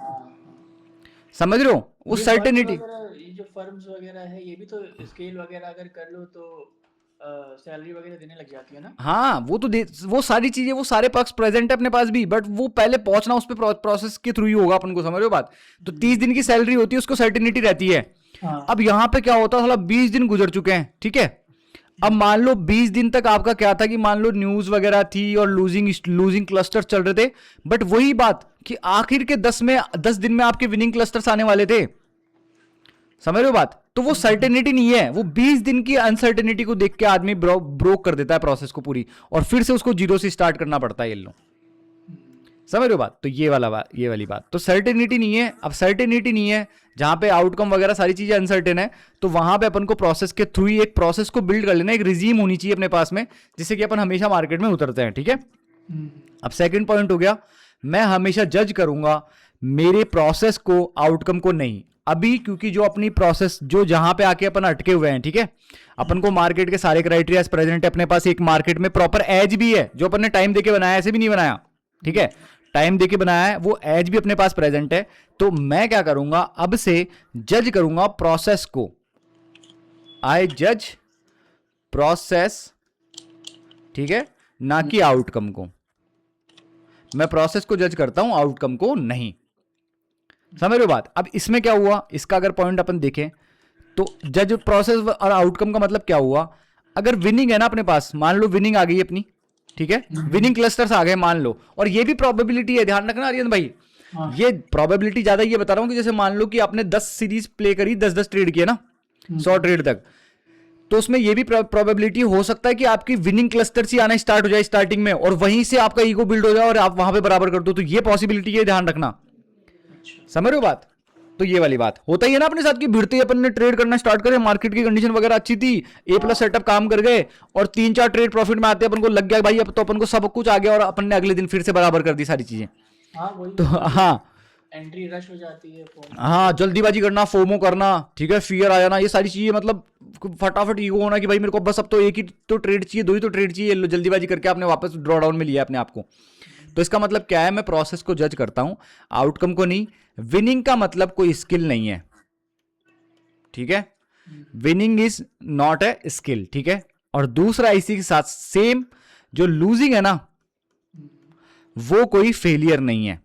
S1: समझ रहे हो? वो सर्टेनिटी।
S2: ये जो फर्म्स वगैरह है, ये भी तो स्केल वगैरह अगर कर लो तो सैलरी वगैरह देने लग जाती है ना।
S1: हाँ, वो सारी चीजें, वो सारे पक्ष प्रेजेंट है अपने पास भी, बट वो पहले पहुंचना उस पे प्रोसेस के थ्रू ही होगा अपन को। समझ रहे हो बात? तो 30 दिन की सैलरी होती है, उसको सर्टेनिटी रहती है। अब यहाँ पे क्या होता है, 20 दिन गुजर चुके हैं, ठीक है। अब मान लो 20 दिन तक आपका क्या था कि मान लो न्यूज वगैरह थी और लूजिंग क्लस्टर्स चल रहे थे, बट वही बात कि आखिर के 10 दिन में आपके विनिंग क्लस्टर्स आने वाले थे। समझ रहे हो बात? तो वो सर्टेनिटी नहीं है, वो 20 दिन की अनसर्टेनिटी को देख के आदमी ब्रोक कर देता है प्रोसेस को पूरी, और फिर से उसको जीरो से स्टार्ट करना पड़ता है। ये लो, समझ रहे हो बात? तो ये वाली बात तो सर्टेनिटी नहीं है। अब सर्टेनिटी नहीं है जहां पे आउटकम वगैरह सारी चीजें अनसर्टेन है, तो वहां पे अपन को प्रोसेस के थ्रू ही एक प्रोसेस को बिल्ड कर लेना, एक रिजीम होनी चाहिए अपने पास में, जिससे कि अपन हमेशा मार्केट में उतरते हैं, ठीक है। अब सेकंड पॉइंट हो गया, मैं हमेशा जज करूंगा मेरे प्रोसेस को, आउटकम को नहीं। अभी क्योंकि जो अपनी प्रोसेस, जो जहां पे आके अपन अटके हुए हैं, ठीक है, अपन को मार्केट के सारे क्राइटेरिया प्रेजेंट है अपने पास। एक मार्केट में प्रॉपर एज भी है, जो अपन ने टाइम देके बनाया, ऐसे भी नहीं बनाया, ठीक है, टाइम देके बनाया है, वो एज भी अपने पास प्रेजेंट है। तो मैं क्या करूंगा, अब से जज करूंगा प्रोसेस को। आई जज प्रोसेस, ठीक है, ना कि आउटकम को। मैं प्रोसेस को जज करता हूं, आउटकम को नहीं। समझ रहे हो बात? अब इसमें क्या हुआ, इसका अगर पॉइंट अपन देखें तो जज प्रोसेस और आउटकम का मतलब क्या हुआ, अगर विनिंग है ना अपने पास, मान लो विनिंग आ गई अपनी, ठीक है, विनिंग क्लस्टर्स आ गए मान लो, और ये भी प्रोबेबिलिटी है, ध्यान रखना आर्यन भाई, ये प्रोबेबिलिटी ज्यादा ये बता रहा हूं कि जैसे मान लो कि आपने 10 सीरीज प्ले करी, 10-10 ट्रेड किए ना, 100 ट्रेड तक, तो उसमें ये भी प्रोबेबिलिटी हो सकता है कि आपकी विनिंग क्लस्टर्स ही आना स्टार्ट हो जाए स्टार्टिंग में, और वहीं से आपका ईगो बिल्ड हो जाए और आप वहां पे बराबर कर दो। तो ये पॉसिबिलिटी है, ध्यान रखना। समझ रहे हो बात? तो ये वाली बात होता ही है ना अपने साथ की, भिड़ते ही अपन ने ट्रेड करना स्टार्ट करे, मार्केट की कंडीशन वगैरह अच्छी थी, ए प्लस सेटअप काम कर गए और 3-4 ट्रेड प्रॉफिट में आते अपन को लग गया भाई अब तो अपन को सब कुछ आ गया और अपन ने अगले दिन फिर से बराबर कर दी सारी चीजें।
S2: हाँ वही
S1: तो हाँ
S2: एंट्री रश हो जाती है
S1: हाँ, जल्दीबाजी करना, फोमो करना, ठीक है, फियर आ जाना, ये सारी चीजें, मतलब फटाफट ईगो होना कि भाई मेरे को बस अब तो एक ही तो ट्रेड चाहिए, 2 ही तो ट्रेड चाहिए, लो जल्दीबाजी करके आपने वापस ड्रॉ डाउन में लिया अपने आप को। तो इसका मतलब क्या है, मैं प्रोसेस को जज करता हूं, आउटकम को नहीं। विनिंग का मतलब कोई स्किल नहीं है, ठीक है, winning is not a skill, ठीक है। और दूसरा इसी के साथ सेम, जो लूजिंग है ना वो कोई फेलियर नहीं है।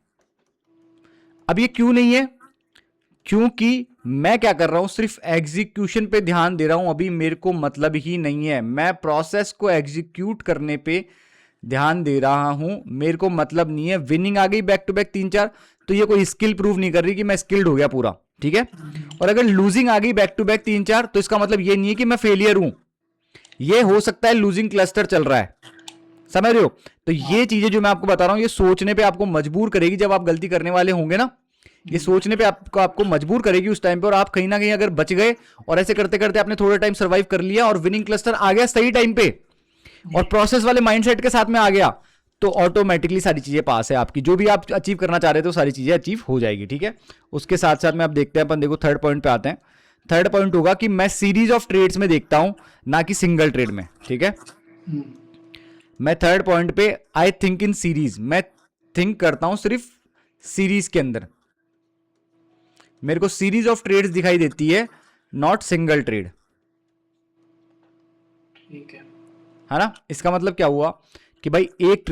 S1: अब ये क्यों नहीं है? क्योंकि मैं क्या कर रहा हूं, सिर्फ एग्जीक्यूशन पे ध्यान दे रहा हूं, अभी मेरे को मतलब ही नहीं है, मैं प्रोसेस को एग्जीक्यूट करने पे ध्यान दे रहा हूं, मेरे को मतलब नहीं है। विनिंग आ गई बैक टू बैक 3-4, तो ये कोई स्किल प्रूव नहीं कर रही कि मैं स्किल्ड हो गया पूरा, ठीक है। और अगर लूजिंग आ गई बैक टू बैक 3-4, तो इसका मतलब ये नहीं है कि मैं फेलियर हूं, ये हो सकता है लूजिंग क्लस्टर चल रहा है, समझ रहे हो? तो ये चीजें जो मैं आपको बता रहा हूं, ये सोचने पे आपको मजबूर करेगी, जब आप गलती करने वाले होंगे ना, ये सोचने पे आपको मजबूर करेगी उस टाइम पे, और आप कहीं ना कहीं अगर बच गए और ऐसे करते करते आपने थोड़ा टाइम सर्वाइव कर लिया और विनिंग क्लस्टर आ गया सही टाइम पे और प्रोसेस वाले माइंडसेट के साथ में आ गया, तो ऑटोमेटिकली सारी चीजें पास है आपकी, जो भी आप अचीव करना चाह रहे थे वो सारी चीजें अचीव हो जाएगी, ठीक है। उसके साथ साथ में आप देखते हैं, अपन देखो थर्ड पॉइंट पे आते हैं। थर्ड पॉइंट होगा कि मैं सीरीज ऑफ ट्रेड्स में देखता हूं, ना कि सिंगल ट्रेड में, ठीक है। मैं थर्ड पॉइंट पे आई थिंक इन सीरीज, मैं थिंक करता हूं सिर्फ सीरीज के अंदर, मेरे को सीरीज ऑफ ट्रेड्स दिखाई देती है, नॉट सिंगल ट्रेड,
S2: ठीक
S1: है ना। इसका मतलब क्या हुआ कि भाई एक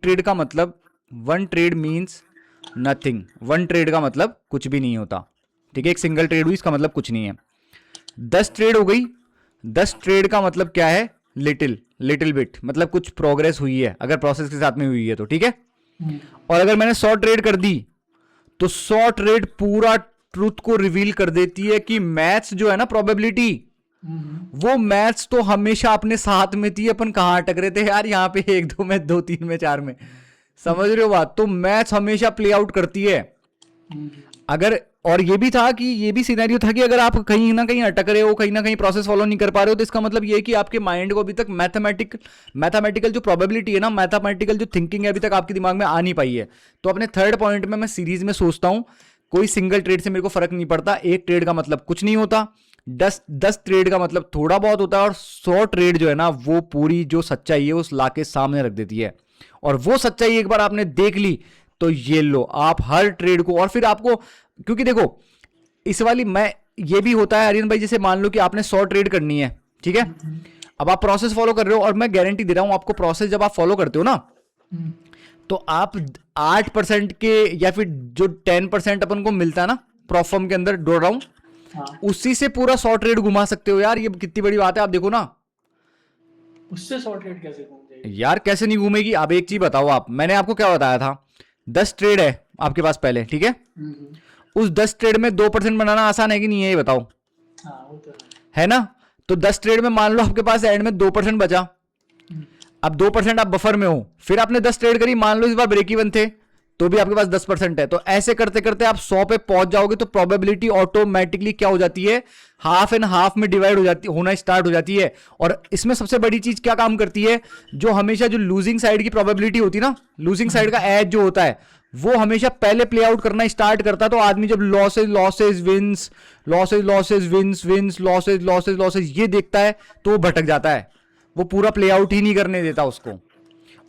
S1: ट्रेड का मतलब, one trade means nothing, one trade का मतलब कुछ भी नहीं होता, ठीक है। एक सिंगल ट्रेड हुई इसका मतलब कुछ नहीं है। 10 ट्रेड हो गई, 10 ट्रेड का मतलब क्या है, लिटिल बिट, मतलब कुछ प्रोग्रेस हुई है अगर प्रोसेस के साथ में हुई है तो, ठीक है। और अगर मैंने 100 ट्रेड कर दी, तो 100 ट्रेड पूरा ट्रूथ को रिवील कर देती है कि मैथ्स जो है ना, प्रोबेबिलिटी, वो मैथ्स तो हमेशा अपने साथ में थी, अपन कहां अटक रहे थे यार, यहाँ पे 1-2 में, 2-3 में, 4 में, समझ रहे हो बात? तो मैथ्स हमेशा प्ले आउट करती है अगर, और ये भी था कि ये भी सिनेरियो था कि अगर आप कहीं ना कहीं अटक रहे हो, कहीं ना कहीं प्रोसेस फॉलो नहीं कर पा रहे हो, तो इसका मतलब ये है कि आपके माइंड को अभी तक मैथमेटिकल जो प्रोबेबिलिटी है ना, मैथमेटिकल जो थिंकिंग है, अभी तक आपके दिमाग में आ नहीं पाई है। तो अपने थर्ड पॉइंट में मैं सीरीज में सोचता हूं, कोई सिंगल ट्रेड से मेरे को फर्क नहीं पड़ता, एक ट्रेड का मतलब कुछ नहीं होता, 10 ट्रेड का मतलब थोड़ा बहुत होता है, और 100 ट्रेड जो है ना, वो पूरी जो सच्चाई है उस लाके सामने रख देती है। और वो सच्चाई एक बार आपने देख ली, तो ये लो आप हर ट्रेड को, और फिर आपको, क्योंकि देखो इस वाली, मैं ये भी होता है आर्यन भाई, जैसे मान लो कि आपने 100 ट्रेड करनी है, ठीक है, अब आप प्रोसेस फॉलो कर रहे हो, और मैं गारंटी दे रहा हूं आपको, प्रोसेस जब आप फॉलो करते हो ना, तो आप 8% के, या फिर जो 10% अपन को मिलता है ना प्रॉफर्म के अंदर ड्रॉ डाउन, उसी से पूरा 100 ट्रेड घुमा सकते हो यार, ये कितनी बड़ी बात है, आप देखो ना।
S2: उससे 100 ट्रेड कैसे घूम जाएगी
S1: यार कैसे नहीं घूमेगी? अब एक चीज बताओ आप, मैंने आपको क्या बताया था, 10 ट्रेड है आपके पास पहले, ठीक है, उस 10 ट्रेड में 2% बनाना आसान है कि नहीं है, ये बताओ।
S2: हाँ वो तो
S1: है ना। तो 10 ट्रेड में मान लो आपके पास एंड में 2% बचा, अब 2% आप बफर में हो, फिर आपने 10 ट्रेड करी, मान लो इस बार ब्रेक इवन थे, तो भी आपके पास 10% है, तो ऐसे करते करते आप 100 पे पहुंच जाओगे, तो प्रोबेबिलिटी ऑटोमेटिकली क्या हो जाती है, हाफ एंड हाफ में डिवाइड हो जाती, होना स्टार्ट हो जाती है। और इसमें सबसे बड़ी चीज क्या काम करती है, जो हमेशा जो लूजिंग साइड की प्रोबेबिलिटी होती है ना, लूजिंग साइड का एज जो होता है, वो हमेशा पहले प्ले आउट करना स्टार्ट करता है। तो आदमी जब लॉसेज विंस, लॉसेज ये देखता है, तो वो भटक जाता है, वो पूरा प्ले आउट ही नहीं करने देता उसको।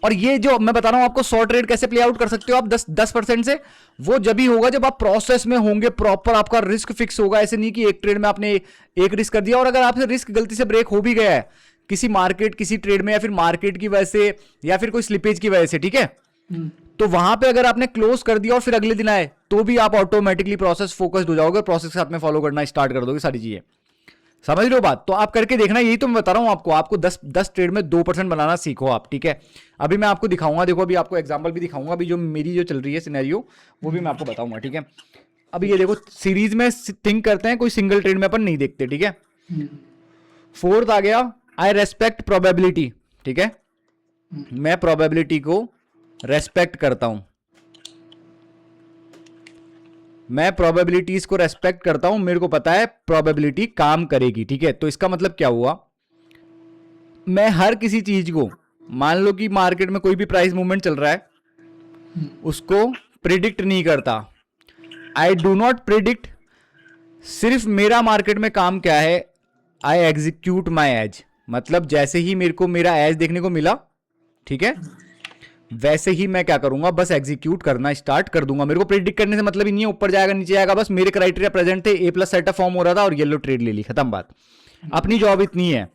S1: और ये जो मैं बता रहा हूं आपको, 100 ट्रेड कैसे प्ले आउट कर सकते हो आप 10% से, वो जब ही होगा जब आप प्रोसेस में होंगे, प्रॉपर आपका रिस्क फिक्स होगा। ऐसे नहीं कि एक ट्रेड में आपने एक रिस्क कर दिया, और अगर आपसे रिस्क गलती से ब्रेक हो भी गया है किसी ट्रेड में, या फिर मार्केट की वजह से, या फिर कोई स्लिपेज की वजह से, ठीक है, तो वहां पे अगर आपने क्लोज कर दिया और फिर अगले दिन आए, तो भी आप ऑटोमेटिकली प्रोसेस फोकस्ड हो जाओगे, प्रोसेस के साथ में फॉलो करना स्टार्ट कर दोगे सारी चीजें। समझ रहे हो बात? तो आप करके देखना, यही तो मैं बता रहा हूं आपको 10 ट्रेड में 2% बनाना सीखो आप, ठीक है। अभी मैं आपको दिखाऊंगा, देखो अभी आपको एग्जांपल भी दिखाऊंगा, अभी जो मेरी जो चल रही है सिनेरियो, वो भी मैं आपको बताऊंगा, ठीक है। अभी ये देखो, सीरीज में थिंक करते हैं, कोई सिंगल ट्रेड में अपन नहीं देखते, ठीक है। फोर्थ आ गया, आई रेस्पेक्ट प्रोबेबिलिटी, ठीक है, मैं प्रोबेबिलिटी को रेस्पेक्ट करता हूं। मैं प्रोबेबिलिटीज को रेस्पेक्ट करता हूं, मेरे को पता है प्रोबेबिलिटी काम करेगी, ठीक है। तो इसका मतलब क्या हुआ, मैं हर किसी चीज को, मान लो कि मार्केट में कोई भी प्राइस मूवमेंट चल रहा है, उसको प्रिडिक्ट नहीं करता। I do not predict. सिर्फ मेरा मार्केट में काम क्या है, आई एग्जीक्यूट माई एज। मतलब जैसे ही मेरे को मेरा एज देखने को मिला, ठीक है, वैसे ही मैं क्या करूंगा, बस एग्जीक्यूट करना स्टार्ट कर दूंगा। मेरे को प्रिडिक्ट करने से मतलब ही नहीं है ऊपर जाएगा नीचे जाएगा, बस मेरे क्राइटेरिया प्रेजेंट थे, ए प्लस सेटअप फॉर्म हो रहा था और येलो ट्रेड ले ली, खत्म बात। अपनी जॉब इतनी है,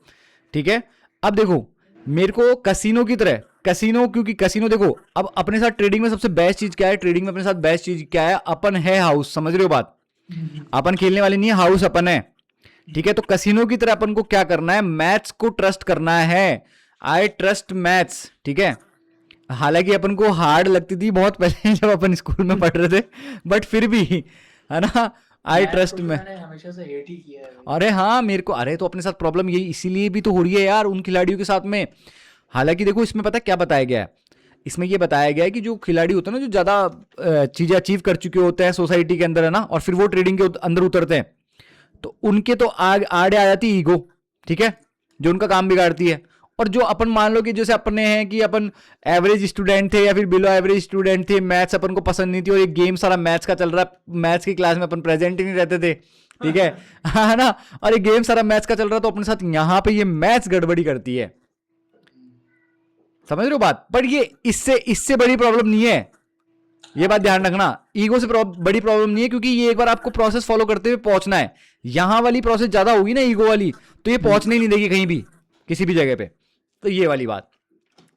S1: ठीक है। अब देखो मेरे को कसिनो की तरह, कसिनो, क्योंकि कसिनो देखो, अब अपने साथ ट्रेडिंग में सबसे बेस्ट चीज क्या है, ट्रेडिंग में अपने साथ बेस्ट चीज क्या है, अपन है हाउस, समझ रहे हो बात, अपन खेलने वाले नहीं है, हाउस अपन है, ठीक है। तो कसिनो की तरह अपन को क्या करना है, मैथ्स को ट्रस्ट करना है। आई ट्रस्ट मैथ्स, ठीक है। हालांकि अपन को हार्ड लगती थी बहुत पहले जब अपन स्कूल में पढ़ रहे थे, बट फिर भी, है ना, आई ट्रस्ट में।
S2: मैंने हमेशा से हेट ही किया है भाई।
S1: अरे हाँ मेरे को, अरे तो अपने साथ प्रॉब्लम यही इसीलिए भी तो हो रही है यार उन खिलाड़ियों के साथ में। हालांकि देखो इसमें पता क्या बताया गया है, इसमें ये बताया गया है कि जो खिलाड़ी होते हैं ना, जो ज्यादा चीजें अचीव कर चुके होते हैं सोसाइटी के अंदर, है ना, और फिर वो ट्रेडिंग के अंदर उतरते हैं, तो उनके तो आड़े आ जाती है ईगो, ठीक है, जो उनका काम बिगाड़ती है। और जो अपन मान लो कि जैसे अपने हैं कि अपन एवरेज स्टूडेंट थे या फिर बिलो एवरेज स्टूडेंट थे, मैथ्स अपन को पसंद नहीं थी और एक गेम सारा मैथ्स का चल रहा है, मैथ्स की क्लास में अपन प्रेजेंट ही नहीं रहते थे, ठीक है, है ना, और एक गेम सारा मैथ्स का चल रहा है, तो अपने साथ यहां पे ये मैथ्स गड़बड़ी करती है, समझ रहे हो बात। पर ये इससे बड़ी प्रॉब्लम नहीं है, ये बात ध्यान रखना, ईगो से बड़ी प्रॉब्लम नहीं है, क्योंकि ये एक बार आपको प्रोसेस फॉलो करते हुए पहुंचना है। यहां वाली प्रोसेस ज्यादा होगी ना ईगो वाली, तो ये पहुंचने ही नहीं देगी कहीं भी, किसी भी जगह पे। तो ये वाली बात,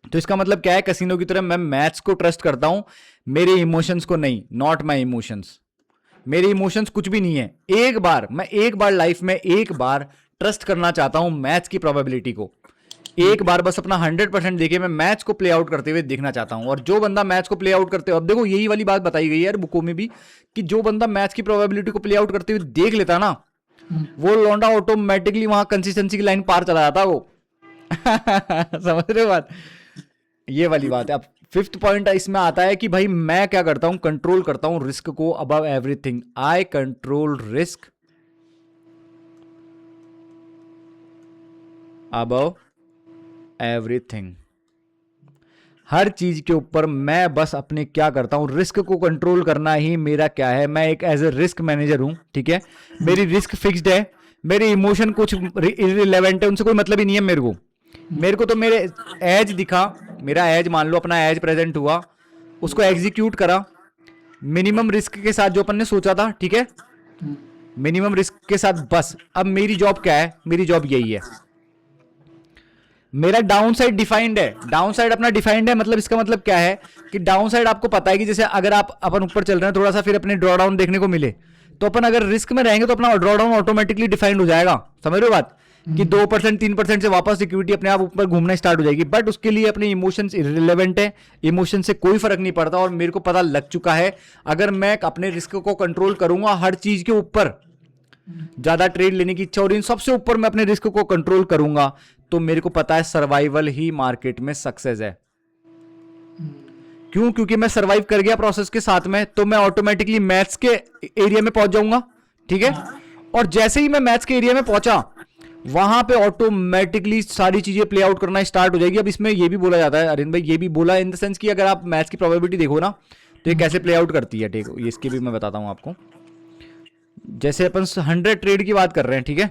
S1: तो इसका मतलब क्या है, कसिनो की तरह मैं मैथ्स को ट्रस्ट करता हूं, मेरे इमोशंस को नहीं, नॉट माई इमोशंस। मेरे इमोशंस कुछ भी नहीं है। मैं एक बार लाइफ में एक बार ट्रस्ट करना चाहता हूं मैथ्स की प्रोबेबिलिटी को, एक बार बस अपना 100% देके मैं मैथ्स को प्ले आउट करते हुए देखना चाहता हूं। और जो बंदा मैथ्स को प्ले आउट करते हुए, अब देखो यही वाली बात बताई गई है यार बुकों में भी, कि जो बंदा मैथ्स की प्रोबेबिलिटी को प्ले आउट करते हुए देख लेता ना, वो लौंडा ऑटोमेटिकली वहां कंसिस्टेंसी की लाइन पार चला जाता वो। समझ रहे हो बात, ये वाली बात है। अब फिफ्थ पॉइंट इसमें आता है कि भाई मैं क्या करता हूं, कंट्रोल करता हूं रिस्क को above everything. I control risk above everything. हर चीज के ऊपर मैं बस अपने क्या करता हूं, रिस्क को कंट्रोल करना ही मेरा क्या है, मैं एक एज ए रिस्क मैनेजर हूं, ठीक है। मेरी रिस्क फिक्स्ड है, मेरे इमोशन कुछ इररिलेवेंट है, उनसे कोई मतलब ही नहीं है मेरे को तो मेरे एज दिखा, मेरा एज मान लो अपना एज प्रेजेंट हुआ, उसको एग्जीक्यूट करा मिनिमम रिस्क के साथ जो अपन ने सोचा था, ठीक है, मिनिमम रिस्क के साथ। बस अब मेरी जॉब क्या है, मेरी जॉब यही है। मेरा डाउन साइड डिफाइंड है, डाउन साइड अपना डिफाइंड है, मतलब इसका मतलब क्या है कि डाउन साइड आपको पता है कि जैसे अगर आप अपन ऊपर चल रहे हैं थोड़ा सा, फिर अपने ड्रॉ डाउन देखने को मिले, तो अपन अगर रिस्क में रहेंगे तो अपना ड्रॉ डाउन ऑटोमेटिकली डिफाइंड हो जाएगा। समझ रहे हो बात, कि 2% 3% से वापस सिक्योरिटी अपने आप ऊपर घूमना स्टार्ट हो जाएगी। बट उसके लिए अपने इमोशंस इररिलेवेंट है, इमोशन से कोई फर्क नहीं पड़ता। और मेरे को पता लग चुका है, अगर मैं अपने रिस्क को कंट्रोल करूंगा, हर चीज के ऊपर ज्यादा ट्रेड लेने की इच्छा, और इन सबसे ऊपर मैं अपने रिस्क को कंट्रोल करूंगा, तो मेरे को पता है सर्वाइवल ही मार्केट में सक्सेस है। क्यों? क्योंकि मैं सर्वाइव कर गया प्रोसेस के साथ में, तो मैं ऑटोमेटिकली मैथ्स के एरिया में पहुंच जाऊंगा, ठीक है। और जैसे ही मैं मैथ्स के एरिया में पहुंचा, वहां पे ऑटोमेटिकली सारी चीजें प्ले आउट करना स्टार्ट हो जाएगी। अब इसमें ये भी बोला जाता है, अरिंद भाई ये भी बोला इन द सेंस कि अगर आप मैथ्स की प्रोबेबिलिटी देखो ना, तो ये कैसे प्ले आउट करती है, ठीक है, इसके भी मैं बताता हूं आपको। जैसे अपन 100 ट्रेड की बात कर रहे हैं, ठीक है,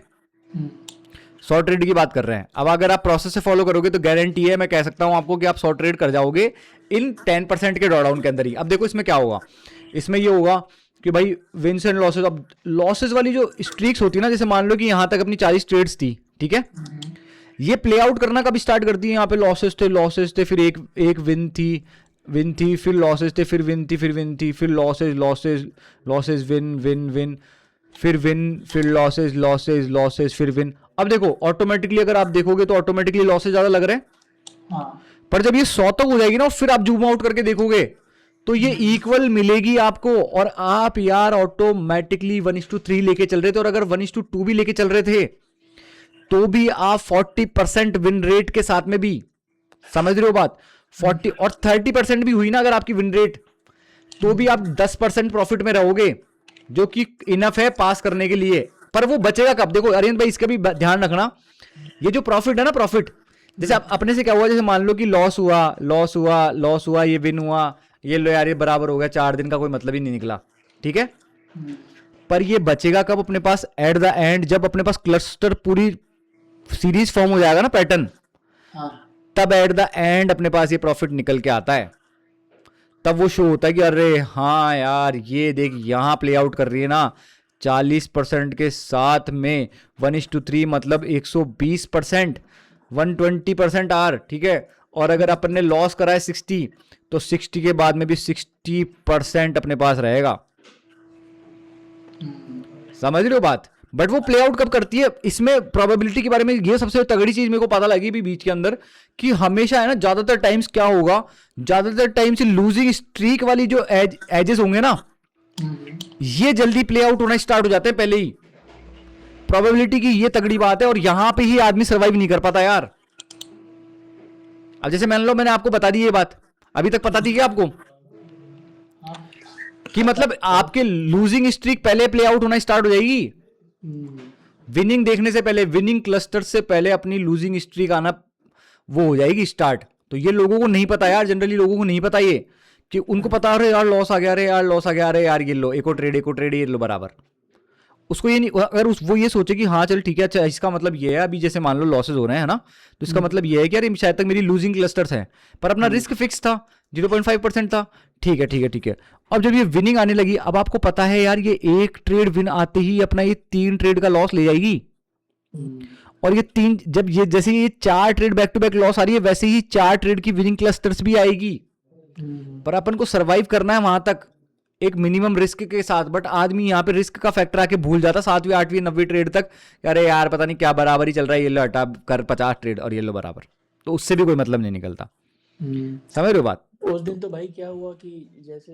S1: 100 ट्रेड की बात कर रहे हैं। अब अगर आप प्रोसेस से फॉलो करोगे तो गारंटी है, मैं कह सकता हूं आपको कि आप 100 ट्रेड कर जाओगे इन 10% के ड्रॉडाउन के अंदर ही। अब देखो इसमें क्या होगा, इसमें ये होगा कि भाई विंस एंड लॉसेस। अब लॉसेस वाली जो स्ट्रीक्स होती है ना, जैसे मान लो कि यहां तक अपनी 40 ट्रेड्स थी, ठीक है, ये प्ले आउट करना कब स्टार्ट करती है, यहाँ पे लॉसेस थे, फिर एक विन थी, फिर लॉसेस थे, फिर विन थी, फिर लॉसेस विन, फिर लॉसेस, फिर विन। अब देखो ऑटोमेटिकली अगर आप देखोगे तो ऑटोमेटिकली लॉसेस ज्यादा लग रहे हैं,
S2: हाँ।
S1: पर जब ये 100 तक हो जाएगी ना, फिर आप जूम आउट करके देखोगे तो ये इक्वल मिलेगी आपको। और आप यार ऑटोमेटिकली 1:3 लेके चल रहे थे, और अगर 1:2 भी लेके चल रहे थे तो भी आप 40% विन रेट के साथ में भी, समझ रहे हो बात, 40 और 30% भी हुई ना अगर आपकी विन रेट, तो भी आप 10% प्रॉफिट में रहोगे। जो कि इनफ है पास करने के लिए, पर वो बचेगा कब? देखो अरियन भाई इसका भी ध्यान रखना, ये जो प्रॉफिट है ना, प्रॉफिट जैसे अपने से क्या हुआ, जैसे मान लो कि लॉस हुआ, लॉस हुआ, लॉस हुआ, ये विन हुआ, ये लो यार ये बराबर हो गया, 4 दिन का कोई मतलब ही नहीं निकला, ठीक है। पर ये बचेगा कब अपने पास? एट द एंड, जब अपने पास क्लस्टर पूरी सीरीज फॉर्म हो जाएगा ना, पैटर्न, तब एट द एंड अपने पास ये प्रॉफिट निकल के आता है। तब वो शो होता है कि अरे हाँ यार ये देख यहाँ प्ले आउट कर रही है ना 40% के साथ में 1:3, मतलब 120%, 120% आर, ठीक है। और अगर अपन ने लॉस करा है 60, तो 60 के बाद में भी 60% अपने पास रहेगा। समझ रहे हो बात? बट वो प्ले आउट कब करती है? इसमें प्रोबेबिलिटी के बारे में ये सबसे तगड़ी चीज मेरे को पता लगी भी बीच के अंदर, कि हमेशा है ना, ज्यादातर टाइम्स क्या होगा, ज्यादातर टाइम से लूजिंग स्ट्रीक वाली जो एजेस होंगे ना, ये जल्दी प्ले आउट होना स्टार्ट हो जाते हैं पहले ही। प्रोबेबिलिटी की ये तगड़ी बात है, और यहां पे ही आदमी सर्वाइव नहीं कर पाता यार। अब जैसे मान लो मैंने आपको बता दी ये बात, अभी तक पता थी क्या आपको कि मतलब आपके लूजिंग स्ट्रीक पहले प्ले आउट होना स्टार्ट हो जाएगी? विनिंग देखने से पहले, विनिंग क्लस्टर से पहले अपनी लूजिंग स्ट्रीक आना वो हो जाएगी स्टार्ट। तो ये लोगों को नहीं पता यार, जनरली लोगों को नहीं पता ये, कि उनको पता अरे यार लॉस आ गया, अरे यार लॉस आ गया, अरे यार ये लो एक और ट्रेड, ये लो बराबर। उसको ये नहीं, अगर वो ये सोचे कि हाँ चल ठीक है, अच्छा इसका मतलब ये है, अभी जैसे मान लो लॉसेज हो रहे हैं ना, तो इसका मतलब ये है कि अरे शायद तक मेरी लूजिंग क्लस्टर्स हैं, पर अपना रिस्क फिक्स था, 0.5% था, ठीक है ठीक है ठीक है। अब जब ये विनिंग आने लगी, अब आपको पता है यार ये एक ट्रेड विन आते ही अपना ये 3 ट्रेड का लॉस ले जाएगी, और ये 3, जब ये जैसे ये 4 trade back to back loss आ रही है, वैसे ही 4 ट्रेड की विनिंग क्लस्टर्स भी आएगी। पर अपन को सरवाइव करना है वहां तक एक मिनिमम रिस्क के साथ। बट आदमी यहाँ पे रिस्क का फैक्टर आके भूल जाता 7वीं 8वीं 90वीं ट्रेड तक, अरे यार पता नहीं क्या बराबर ही चल रहा है, ये लो हटा कर 50 ट्रेड और ये लो बराबर, तो उससे भी कोई मतलब नहीं निकलता। समझ रहे हो बात?
S2: उस दिन तो भाई क्या हुआ कि जैसे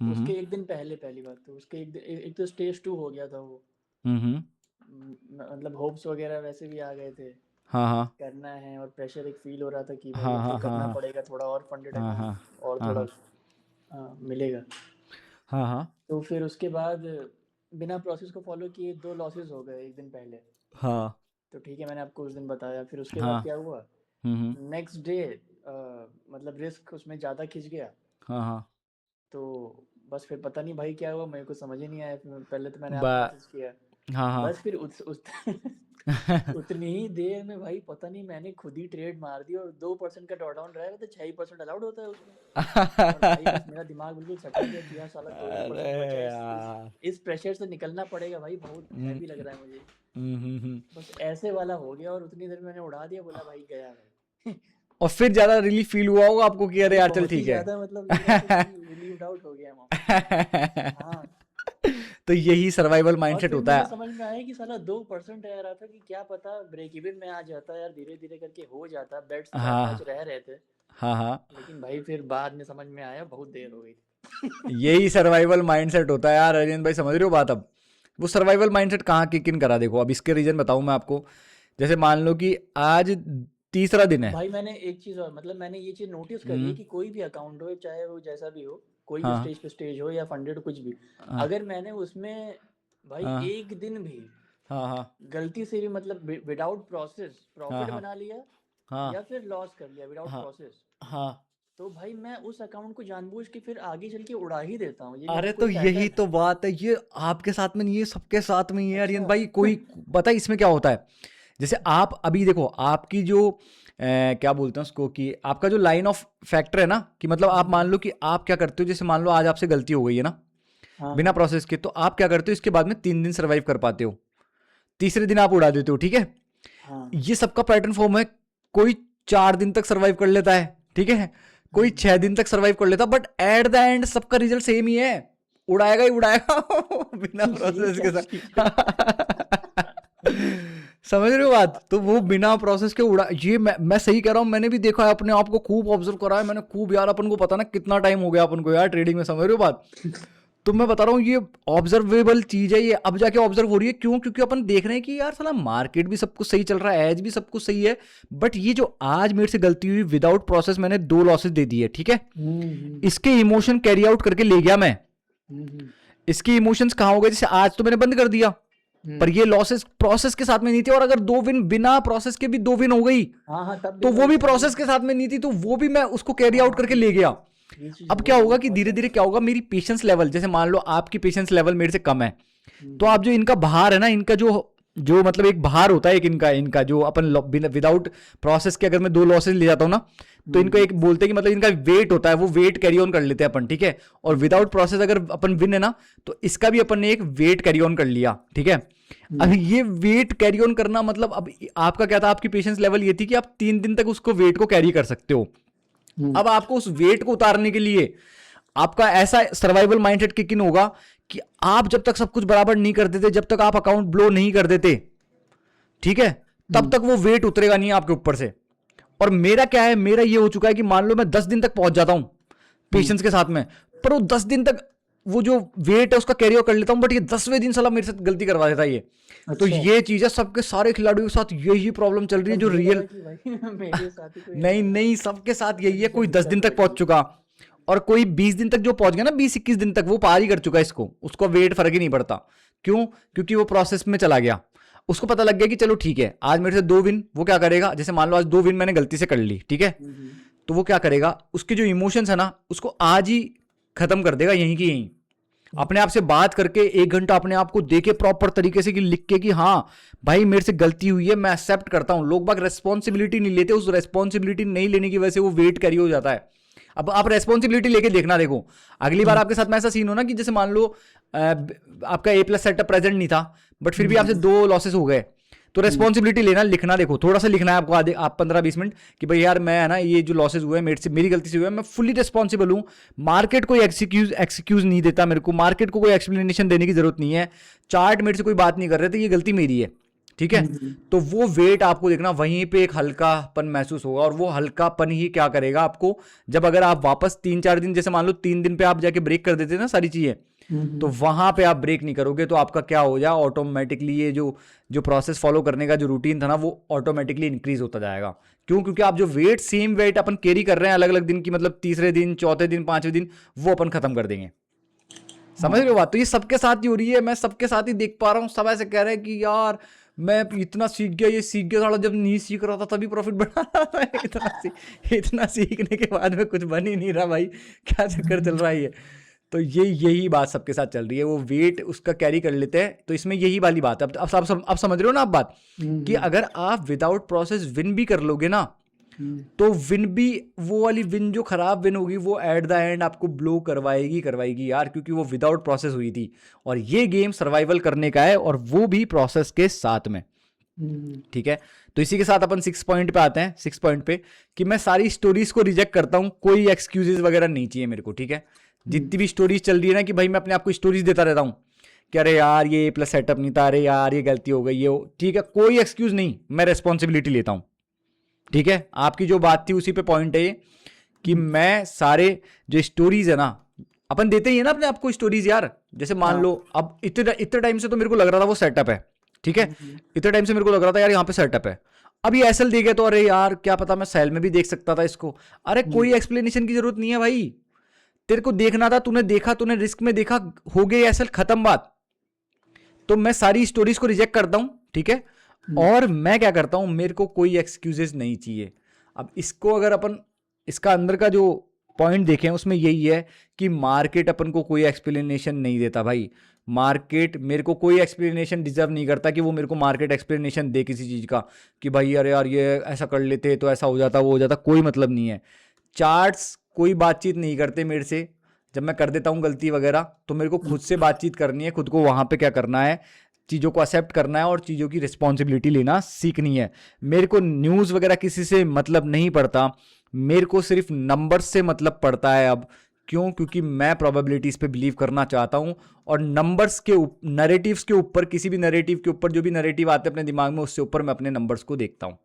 S2: उसके एक दिन पहले, पहली बात तो उसके एक तो स्टेज 2 हो गया था वो, मतलब होप्स वगैरह वैसे भी आ गए थे,
S1: हाँ
S2: करना है, और प्रेशर एक फील हो रहा था कि
S1: हाँ हाँ
S2: करना
S1: हाँ
S2: पड़ेगा, थोड़ा और फंडेड
S1: हाँ
S2: है
S1: हाँ
S2: और थोड़ा मिलेगा।
S1: हाँ हाँ
S2: तो फिर उसके बाद बिना प्रोसेस को फॉलो किए 2 लॉसेस हो गए एक दिन पहले।
S1: हाँ
S2: तो ठीक है, मैंने आपको उस दिन बताया। फिर उसके
S1: हाँ
S2: बाद क्या हुआ, नेक्स्ट डे मतलब रिस्क उसमें ज़्यादा खिंच गया।
S1: हाँ
S2: तो बस फिर पता नहीं भाई क्या हुआ, मेरे को समझ ही नहीं आया। पहले तो मैंने
S1: बा
S2: आपको मैसेज किया,
S1: हाँ
S2: बस फिर उतनी ही देर में भाई पता नहीं मैंने खुद ही ट्रेड मार दी, और 2% का ड्रॉ डाउन रहेगा तो 6% अलाउड होता है उसमें। और भाई बस मेरा दिमाग बिल्कुल सटक गया कि यार साला 2% बचा है,
S1: यार
S2: इस प्रेशर से निकलना पड़ेगा भाई, बहुत हैवी लग रहा है मुझे। बस ऐसे वाला हो गया, और उतनी देर में मैंने उड़ा दिया, बोला भाई गया भाई।
S1: और फिर ज्यादा रिलीफ फील हुआ होगा आपको कि अरे यार चल
S2: बहुत ही
S1: ठीक है।
S2: ज्यादा, मतलब लग रहा था कि रिलीव्ड आउट हो गया मैं। हाँ,
S1: तो यही सर्वाइवल
S2: और
S1: माइंडसेट
S2: फिर
S1: होता
S2: मुझे
S1: है।
S2: समझ में आया कि साला 2% रह रहा था, कि क्या पता ब्रेक इवन में आ जाता यार, धीरे धीरे करके हो जाता। बेट्स 4-5 रह रहे थे,
S1: हाँ
S2: लेकिन भाई फिर बाद में समझ में आया, बहुत देर हो गई थी।
S1: यही सर्वाइवल माइंडसेट होता है यार अरविंद भाई, समझ रहे हो बात? अब वो सर्वाइवल माइंडसेट कहाँ किक इन करा, देखो अब इसके रीजन बताऊं मैं आपको। जैसे मान लो कि आज तीसरा दिन है।
S2: भाई मैंने एक चीज और, मतलब मैंने ये चीज नोटिस करी है कि कोई भी अकाउंट हो, चाहे वो जैसा भी हो, कोई भी
S1: हाँ
S2: स्टेज पे स्टेज हो या फंडेड कुछ भी,
S1: हाँ
S2: अगर मैंने उसमें भाई
S1: हाँ
S2: एक दिन भी
S1: हाँ हाँ
S2: गलती से भी, मतलब विदाउट प्रोसेस
S1: हाँ
S2: प्रॉफिट
S1: हाँ
S2: बना लिया,
S1: हाँ
S2: या फिर लॉस कर लिया विदाउट
S1: हाँ
S2: प्रोसेस,
S1: हाँ।
S2: तो भाई मैं उस अकाउंट को जानबूझ के फिर आगे चल के उड़ा ही देता हूँ। ये मेरा
S1: अरे
S2: कोई
S1: तो यही
S2: पैटर्न
S1: तो
S2: है।
S1: बात है, ये आपके साथ में नहीं, ये सबके साथ में ही है अरियन
S2: अच्छा।
S1: भाई। कोई पता है इसमें क्या होता है? जैसे आप अभी देखो आपकी जो क्या बोलते हैं उसको, कि आपका जो लाइन ऑफ फैक्टर है ना, कि मतलब आप मान लो कि आप क्या करते हो, जैसे मान लो आज आपसे गलती हो गई है ना
S2: हाँ
S1: बिना प्रोसेस के, तो आप क्या करते हो, इसके बाद में 3 दिन सर्वाइव कर पाते हो, तीसरे दिन आप उड़ा देते हो, ठीक है।
S2: हाँ
S1: ये सबका पैटर्न फॉर्म है। कोई 4 दिन तक सर्वाइव कर लेता है, ठीक है, कोई 6 दिन तक सर्वाइव कर लेता, बट एट द एंड सबका रिजल्ट सेम ही है, उड़ाएगा ही उड़ाएगा बिना
S2: ये
S1: प्रोसेस
S2: क्या
S1: के
S2: चीज है?
S1: साथ समझ रहे हो बात? तो वो बिना प्रोसेस के उड़ा, ये मैं सही कह रहा हूँ, मैंने भी देखा है, अपने आप को खूब ऑब्जर्व करा है मैंने खूब यार। अपन को पता ना कितना टाइम हो गया अपन को यार ट्रेडिंग में, समझ रहे हो बात? तो मैं बता रहा हूँ ये ऑब्जर्वेबल चीज है, ये अब जाके ऑब्जर्व हो रही है। क्यों? क्योंकि अपन देख रहे हैं कि यार साला मार्केट भी सब कुछ सही चल रहा है, एज भी सब कुछ सही है, बट ये जो आज मेरे से गलती हुई, विदाउट प्रोसेस मैंने 2 लॉसेस दे दिए, ठीक है। इसके इमोशन कैरी आउट करके ले गया मैं, इसकी इमोशंस कहाँ हो गए, जैसे आज तो मैंने बंद कर दिया पर ये लॉसेस प्रोसेस के साथ में नहीं थी, और अगर 2 विन बिना प्रोसेस के भी 2 विन हो गई
S2: हाँ तब
S1: तो
S2: देखो
S1: वो भी
S2: इसमें
S1: प्रोसेस के साथ में नहीं थी, तो वो भी मैं उसको कैरी आउट करके ले गया।
S2: ये चीज
S1: अब क्या होगा कि धीरे धीरे क्या होगा, मेरी पेशेंस लेवल, जैसे मान लो आपकी पेशेंस लेवल मेरे से कम है, तो आप जो इनका भार है ना, इनका जो जो मतलब एक भार होता है एक इनका जो अपन विदाउट प्रोसेस के अगर मैं 2 लॉसेस ले जाता हूँ ना, तो इनको एक बोलते हैं कि मतलब इनका वेट होता है, वो वेट कैरी ऑन कर लेते हैं अपन, ठीक है। और विदाउट प्रोसेस अगर अपन विन है ना, तो इसका भी अपन ने एक वेट कैरी ऑन कर लिया, ठीक है। अब ये वेट कैरी ऑन करना मतलब, अब आपका क्या था, आपकी पेशेंस लेवल ये थी कि आप 3 दिन तक उसको वेट को कैरी कर सकते हो। अब आपको उस वेट को उतारने के लिए आपका ऐसा सर्वाइवल माइंडसेट किक इन होगा कि आप जब तक सब कुछ बराबर नहीं कर देते, जब तक आप अकाउंट ब्लो नहीं कर देते, ठीक है, तब तक वो वेट उतरेगा नहीं आपके ऊपर से। और मेरा क्या है, मेरा ये हो चुका है कि मान लो मैं 10 दिन तक पहुंच जाता हूं पेशेंस के साथ में, पर वो 10 दिन तक वो जो वेट है उसका कैरी ऑन कर लेता हूं, बट ये 10वें दिन साला मेरे साथ गलती करवा देता है ये। तो ये चीज है, सबके सारे खिलाड़ियों के साथ यही प्रॉब्लम चल रही है, जो रियल
S2: मेरे साथ ही कोई
S1: नहीं नहीं सबके साथ यही है। कोई 10 दिन तक पहुंच चुका, और कोई 20 दिन तक जो पहुंच गया ना, 20-21 दिन तक वो पार ही कर चुका है इसको, उसको वेट फर्क ही नहीं पड़ता। क्यों? क्योंकि वो प्रोसेस में चला गया, उसको पता लग गया कि चलो ठीक है, आज मेरे से 2 विन, वो क्या करेगा, जैसे मान लो आज 2 विन मैंने गलती से कर ली, ठीक है, तो वो क्या करेगा, उसके जो इमोशंस है ना, उसको आज ही खत्म कर देगा, यहीं की यहीं अपने आप से बात करके 1 घंटा अपने आप को देके प्रॉपर तरीके से कि लिख के कि हाँ भाई मेरे से गलती हुई है, मैं एक्सेप्ट करता हूं। लोग बाग रेस्पॉन्सिबिलिटी नहीं लेते, उस रेस्पॉन्सिबिलिटी नहीं लेने की वजह से वो वेट कैरी हो जाता है। अब आप रेस्पॉन्सिबिलिटी लेके देखना, देखो अगली बार आपके साथ में ऐसा सीन हो ना कि जैसे मान लो आपका A+ सेटअप प्रेजेंट नहीं था, बट फिर भी आपसे 2 लॉसेस हो गए, तो रेस्पॉन्सिबिलिटी लेना, लिखना, देखो थोड़ा सा लिखना है आपको, आधे आप 15-20 मिनट कि भाई यार मैं है ना, ये जो लॉसेस हुए हैं मेरे से, मेरी गलती से हुए हैं, मैं फुल्ली रिस्पॉन्सिबल हूँ। मार्केट कोई एक्सक्यूज नहीं देता मेरे को, मार्केट को कोई एक्सप्लेनेशन देने की जरूरत नहीं है, चार्ट मेरे से कोई बात नहीं कर रहे थे, ये गलती मेरी है, ठीक है। तो वो वेट आपको देखना, वहीं पे एक हल्कापन महसूस होगा, और वो हल्कापन ही क्या करेगा आपको, जब अगर आप वापस 3-4 दिन, जैसे मान लो 3 दिन पे आप जाके ब्रेक कर देते ना सारी चीजें, तो वहां पे आप ब्रेक नहीं करोगे, तो आपका क्या हो जाए, ऑटोमेटिकली ये जो जो प्रोसेस फॉलो करने का जो रूटीन था ना, वो ऑटोमेटिकली इंक्रीज होता जाएगा। क्यों? क्योंकि आप जो वेट, सेम वेट अपन कैरी कर रहे हैं अलग अलग दिन की, मतलब तीसरे दिन, चौथे दिन, 5वें दिन, वो अपन खत्म कर देंगे। समझ रहे हो बात? तो ये सबके साथ ही हो रही है, मैं सबके साथ ही देख पा रहा हूँ, सब ऐसे कह रहे हैं कि यार मैं इतना सीख गया, ये सीख गया, साला जब नहीं सीख रहा था तभी प्रॉफिट बढ़ा रहा था। इतना सीखने के बाद में कुछ बन ही नहीं रहा भाई, क्या चक्कर चल रहा है ये। तो यही बात सबके साथ चल रही है, वो वेट उसका कैरी कर लेते हैं। तो इसमें यही वाली बात है, अब समझ रहे हो ना आप बात, कि अगर आप विदाउट प्रोसेस विन भी कर लोगे ना, तो विन भी, वो वाली विन जो खराब विन होगी, वो एट द एंड आपको ब्लो करवाएगी यार, क्योंकि वो विदाउट प्रोसेस हुई थी। और ये गेम सर्वाइवल करने का है, और वो भी प्रोसेस के साथ में, ठीक है। तो इसी के साथ अपन 6 पॉइंट पे आते हैं। 6 पॉइंट पे कि मैं सारी स्टोरीज को रिजेक्ट करता हूं, कोई एक्सक्यूजेज वगैरह नहीं चाहिए मेरे को, ठीक है। जितनी भी स्टोरीज चल रही है ना, कि भाई मैं अपने आप को स्टोरीज देता रहता हूं कि अरे यार ये A+ सेटअप नहीं था, अरे यार ये गलती हो गई, ये ठीक है, कोई एक्सक्यूज नहीं, मैं रेस्पॉन्सिबिलिटी लेता हूं, ठीक है। आपकी जो बात थी उसी पे पॉइंट है ये, कि मैं सारे जो स्टोरीज है ना, अपन देते ही है ना अपने आपको स्टोरीज यार। जैसे मान लो अब इतने टाइम से तो मेरे को लग रहा था वो सेटअप है, ठीक है, इतने टाइम से मेरे को लग रहा था यार यहाँ पे सेटअप है, अब ये SL दे गया तो अरे यार क्या पता मैं सेल में भी देख सकता था इसको। अरे कोई एक्सप्लेनेशन की जरूरत नहीं है भाई, तेरे को देखना था, तूने देखा, तूने रिस्क में देखा, हो गई SL, खत्म बात। तो मैं सारी स्टोरीज को रिजेक्ट करता हूं, ठीक है। और मैं क्या करता हूं, मेरे को कोई एक्सक्यूजेस नहीं चाहिए। अब इसको अगर अपन, इसका अंदर का जो पॉइंट देखें, उसमें यही है कि मार्केट अपन को कोई एक्सप्लेनेशन नहीं देता भाई। मार्केट मेरे को कोई एक्सप्लेनेशन डिजर्व नहीं करता कि वो मेरे को मार्केट एक्सप्लेनेशन दे किसी चीज़ का, कि भाई अरे यार ये ऐसा कर लेते तो ऐसा हो जाता, वो हो जाता, कोई मतलब नहीं है। चार्ट्स कोई बातचीत नहीं करते मेरे से, जब मैं कर देता हूँ गलती वगैरह, तो मेरे को खुद से बातचीत करनी है, खुद को वहाँ पे क्या करना है, चीज़ों को एक्सेप्ट करना है, और चीज़ों की रिस्पॉन्सिबिलिटी लेना सीखनी है। मेरे को न्यूज़ वगैरह किसी से मतलब नहीं पड़ता, मेरे को सिर्फ नंबर्स से मतलब पड़ता है अब। क्यों? क्योंकि मैं प्रोबेबिलिटीज़ पे बिलीव करना चाहता हूँ, और नंबर्स के नरेटिव्स के ऊपर, किसी भी नरेटिव के ऊपर, जो भी नरेटिव आते हैं अपने दिमाग में, उससे ऊपर मैं अपने नंबर्स को देखता हूँ।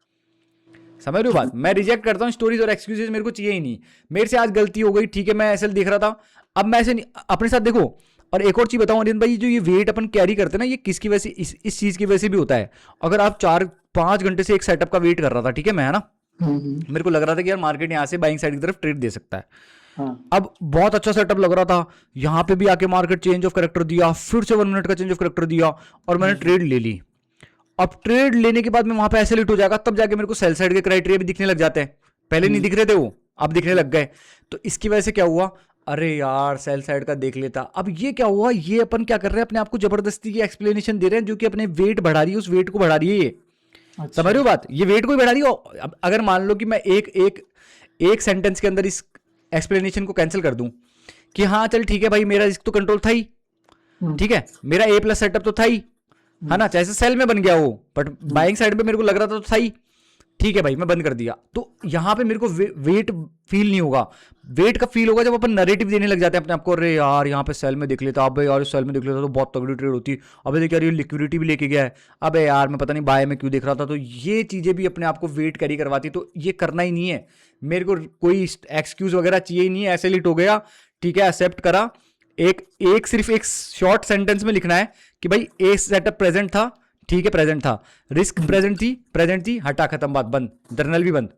S1: समझ रहे हो बात? मैं रिजेक्ट करता हूँ स्टोरीज और एक्सक्यूजेज, मेरे को चाहिए ही नहीं। मेरे से आज गलती हो गई, ठीक है, मैं SL देख रहा था, अब मैं ऐसे नहीं, अपने साथ देखो। और एक और चीज बताऊं अरियन भाई, जो ये वेट अपन कैरी करते हैं ना, ये किसकी वजह से, इस चीज की वजह से भी होता है। अगर आप 4-5 घंटे से एक सेटअप का वेट कर रहा था, ठीक है, मैं है ना, मेरे को लग रहा था कि यार मार्केट यहाँ से बाइंग साइड की तरफ ट्रेड दे सकता है,
S2: हाँ
S1: अब बहुत अच्छा सेटअप लग रहा था, यहाँ पे भी आके मार्केट चेंज ऑफ करेक्टर दिया, फिर से 1 मिनट का चेंज ऑफ करेक्टर दिया और मैंने ट्रेड ले ली। अब ट्रेड लेने के बाद में वहां पे ऐसे लिट हो जाएगा, तब जाके मेरे को सेल साइड के क्राइटेरिया भी दिखने लग जाते हैं। पहले नहीं दिख रहे थे वो, अब दिखने लग गए। तो इसकी वजह से क्या हुआ, अरे यार सेल साइड का देख लेता। अब ये क्या हुआ, ये अपन क्या कर रहे हैं, अपने आप को जबरदस्ती की एक्सप्लेनेशन दे रहे हैं जो कि अपने वेट बढ़ा रही है, उस वेट को बढ़ा रही है ये।
S2: अच्छा
S1: समझ रहे हो बात, ये वेट को ही बढ़ा रही है। अब अगर मान लो कि मैं एक एक एक सेंटेंस के अंदर इस एक्सप्लेनेशन को कैंसिल कर दूं कि हाँ चल ठीक है भाई, मेरा रिस्क तो कंट्रोल था ही, ठीक है, मेरा ए प्लस सेटअप तो था ही, है ना, चाहे से सेल में बन गया वो, बट बाइंग साइड पे मेरे को लग रहा था तो था ही, ठीक है भाई मैं बंद कर दिया। तो यहां पे मेरे को वेट फील नहीं होगा। वेट का फील होगा जब अपन नरेटिव देने लग जाते हैं अपने आप को, अरे यार यहाँ पे सेल में देख लेता, अबे यार सेल में देख लेता तो बहुत तगड़ी ट्रेड होती, अबे देख यार ये लिक्विडिटी भी लेके गया है, अबे यार मैं पता नहीं बाय में क्यों देख रहा था। तो ये चीजें भी अपने आप को वेट कैरी करवाती, तो ये करना ही नहीं है। मेरे को कोई एक्सक्यूज वगैरह चाहिए ही नहीं है, ऐसे लिट हो गया, ठीक है, एक्सेप्ट करा। सिर्फ एक शॉर्ट सेंटेंस में लिखना है कि भाई ए सेटअप प्रेजेंट था, ठीक है प्रेजेंट था, रिस्क प्रेजेंट थी, हटा, खत्म बात, बंद, जर्नल भी बंद।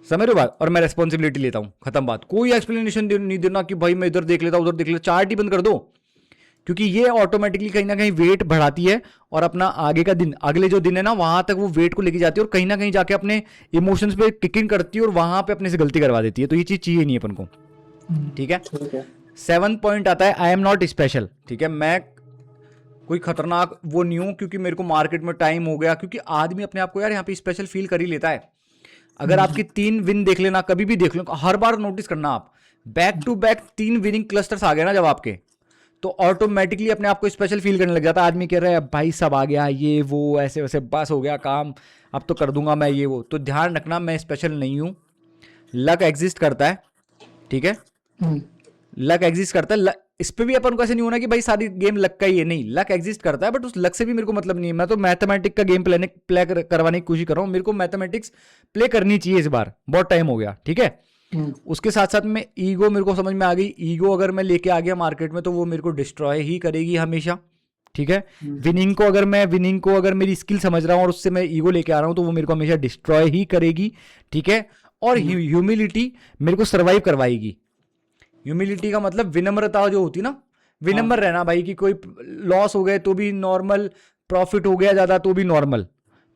S1: समझ रहे हो बात, और मैं रेस्पॉन्सिबिलिटी लेता हूं, खत्म बात। कोई एक्सप्लेनेशन नहीं देना कि भाई मैं इधर देख लेता उधर देख लेता, चार्ट ही बंद कर दो, क्योंकि ये ऑटोमेटिकली कहीं ना कहीं वेट बढ़ाती है और अपना आगे का दिन, अगले जो दिन है ना वहां तक वो वेट को लेके जाती है और कहीं ना कहीं जाके अपने इमोशंस पे किक इन करती है और वहां पे अपने से गलती करवा देती है। तो ये चीज चाहिए नहीं अपन को, ठीक है।
S2: ठीक है
S1: 7 पॉइंट आता है, आई एम नॉट स्पेशल, ठीक है, मैं कोई खतरनाक वो नहीं हूं क्योंकि मेरे को मार्केट में टाइम हो गया। क्योंकि आदमी अपने आप को यार यहाँ पे स्पेशल फील कर ही लेता है। अगर आपकी 3 विन देख लेना, कभी भी देख लो, हर बार नोटिस करना आप, back to back 3 winning clusters आ गए ना जब आपके, तो ऑटोमेटिकली अपने आप को स्पेशल फील करने लग जाता है। आदमी कह रहा है भाई सब आ गया, ये वो ऐसे वैसे, बस हो गया काम, अब तो कर दूंगा मैं ये वो। तो ध्यान रखना मैं स्पेशल नहीं हूं, लक एग्जिस्ट करता है, ठीक है, लक एग्जिस्ट करता है। इस पे भी अपन को ऐसे नहीं होना कि भाई सारी गेम लक का ही है, नहीं, लक एग्जिस्ट करता है, बट उस लक से भी मेरे को मतलब नहीं है। मैं तो मैथमेटिक्स का गेम प्ले करवाने की कोशिश कर रहा हूँ, मेरे को मैथमेटिक्स प्ले करनी चाहिए इस बार, बहुत टाइम हो गया, ठीक है। उसके साथ साथ में ईगो मेरे को समझ में आ गई, ईगो अगर मैं लेके आ गया मार्केट में तो वो मेरे को डिस्ट्रॉय ही करेगी हमेशा, ठीक है। विनिंग को अगर मेरी स्किल समझ रहा हूँ और उससे मैं ईगो लेके आ रहा हूँ तो वो मेरे को हमेशा डिस्ट्रॉय ही करेगी, ठीक है। और ह्यूमिलिटी मेरे को सर्वाइव करवाएगी। ह्यूमिलिटी का मतलब विनम्रता जो होती है ना, विनम्र रहना भाई, कि कोई लॉस हो गए तो भी नॉर्मल, प्रॉफिट हो गया ज्यादा तो भी नॉर्मल,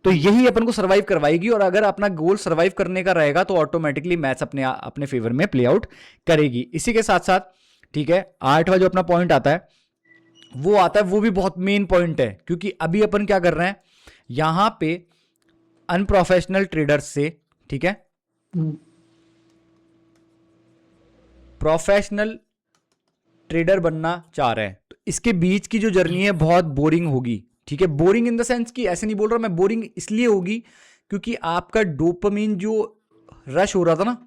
S1: तो यही अपन को सर्वाइव करवाएगी। और अगर अपना गोल सर्वाइव करने का रहेगा तो ऑटोमेटिकली मैच अपने फेवर में प्ले आउट करेगी। इसी के साथ साथ, ठीक है, 8वां जो अपना पॉइंट आता है वो भी बहुत मेन पॉइंट है, क्योंकि अभी अपन क्या कर रहे हैं यहां पे, अनप्रोफेशनल ट्रेडर्स से, ठीक है, प्रोफेशनल ट्रेडर बनना चाह रहे हैं। तो इसके बीच की जो जर्नी है बहुत बोरिंग होगी, ठीक है। बोरिंग इन द सेंस कि ऐसे नहीं बोल रहा मैं, बोरिंग इसलिए होगी क्योंकि आपका डोपामिन जो रश हो रहा था ना,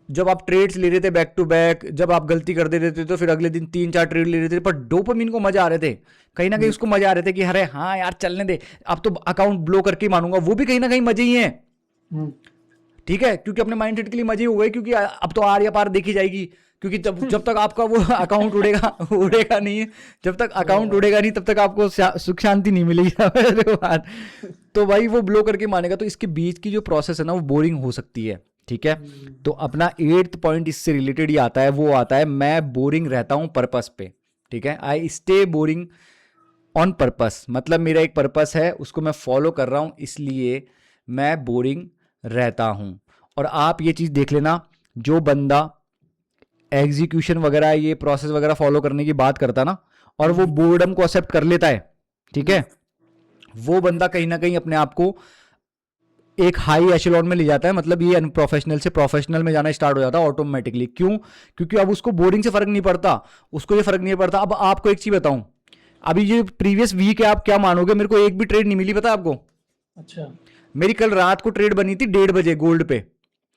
S1: जब आप ट्रेड्स ले रहे थे बैक टू बैक, जब आप गलती कर दे रहे थे तो फिर अगले दिन 3-4 ट्रेड ले रहे थे, पर डोपामिन को मजा आ रहे थे, कहीं ना कहीं उसको मजा आ रहे थे कि अरे हाँ यार चलने दे, अब तो अकाउंट ब्लो करके मानूंगा, वो भी कहीं ना कहीं मजे ही है, ठीक है, क्योंकि अपने माइंडसेट के लिए मजे हो गए, क्योंकि अब तो आर या पार देखी जाएगी, क्योंकि जब तक आपका वो अकाउंट उड़ेगा नहीं, जब तक अकाउंट उड़ेगा नहीं तब तक आपको सुख शांति नहीं मिलेगी। तो भाई वो ब्लो करके मानेगा। तो इसके बीच की जो प्रोसेस है ना वो बोरिंग हो सकती है, ठीक है। तो अपना 8th पॉइंट इससे रिलेटेड ही आता है, वो आता है मैं बोरिंग रहता हूं पर्पस पे, ठीक है। I stay boring on purpose, मतलब मेरा एक पर्पस है उसको मैं फॉलो कर रहा हूं, इसलिए मैं बोरिंग रहता हूं। और आप ये चीज देख लेना, जो बंदा एग्जीक्यूशन वगैरह ये प्रोसेस वगैरह फॉलो करने की बात करता ना, और वो बोर्डम को एक्सेप्ट कर लेता है, ठीक है, वो बंदा कहीं ना कहीं अपने आप को एक हाई एशेलॉन में ले जाता है। मतलब ये अनप्रोफेशनल से प्रोफेशनल में जाना स्टार्ट हो जाता है ऑटोमेटिकली। क्यों? क्योंकि अब उसको बोरिंग से फर्क नहीं पड़ता, उसको ये फर्क नहीं पड़ता। अब आपको एक चीज बताऊं, अभी ये प्रीवियस वीक है, आप क्या मानोगे, मेरे को एक भी ट्रेड नहीं मिली, पता है आपको?
S2: अच्छा
S1: मेरी कल रात को ट्रेड बनी थी 1:30 बजे गोल्ड पे,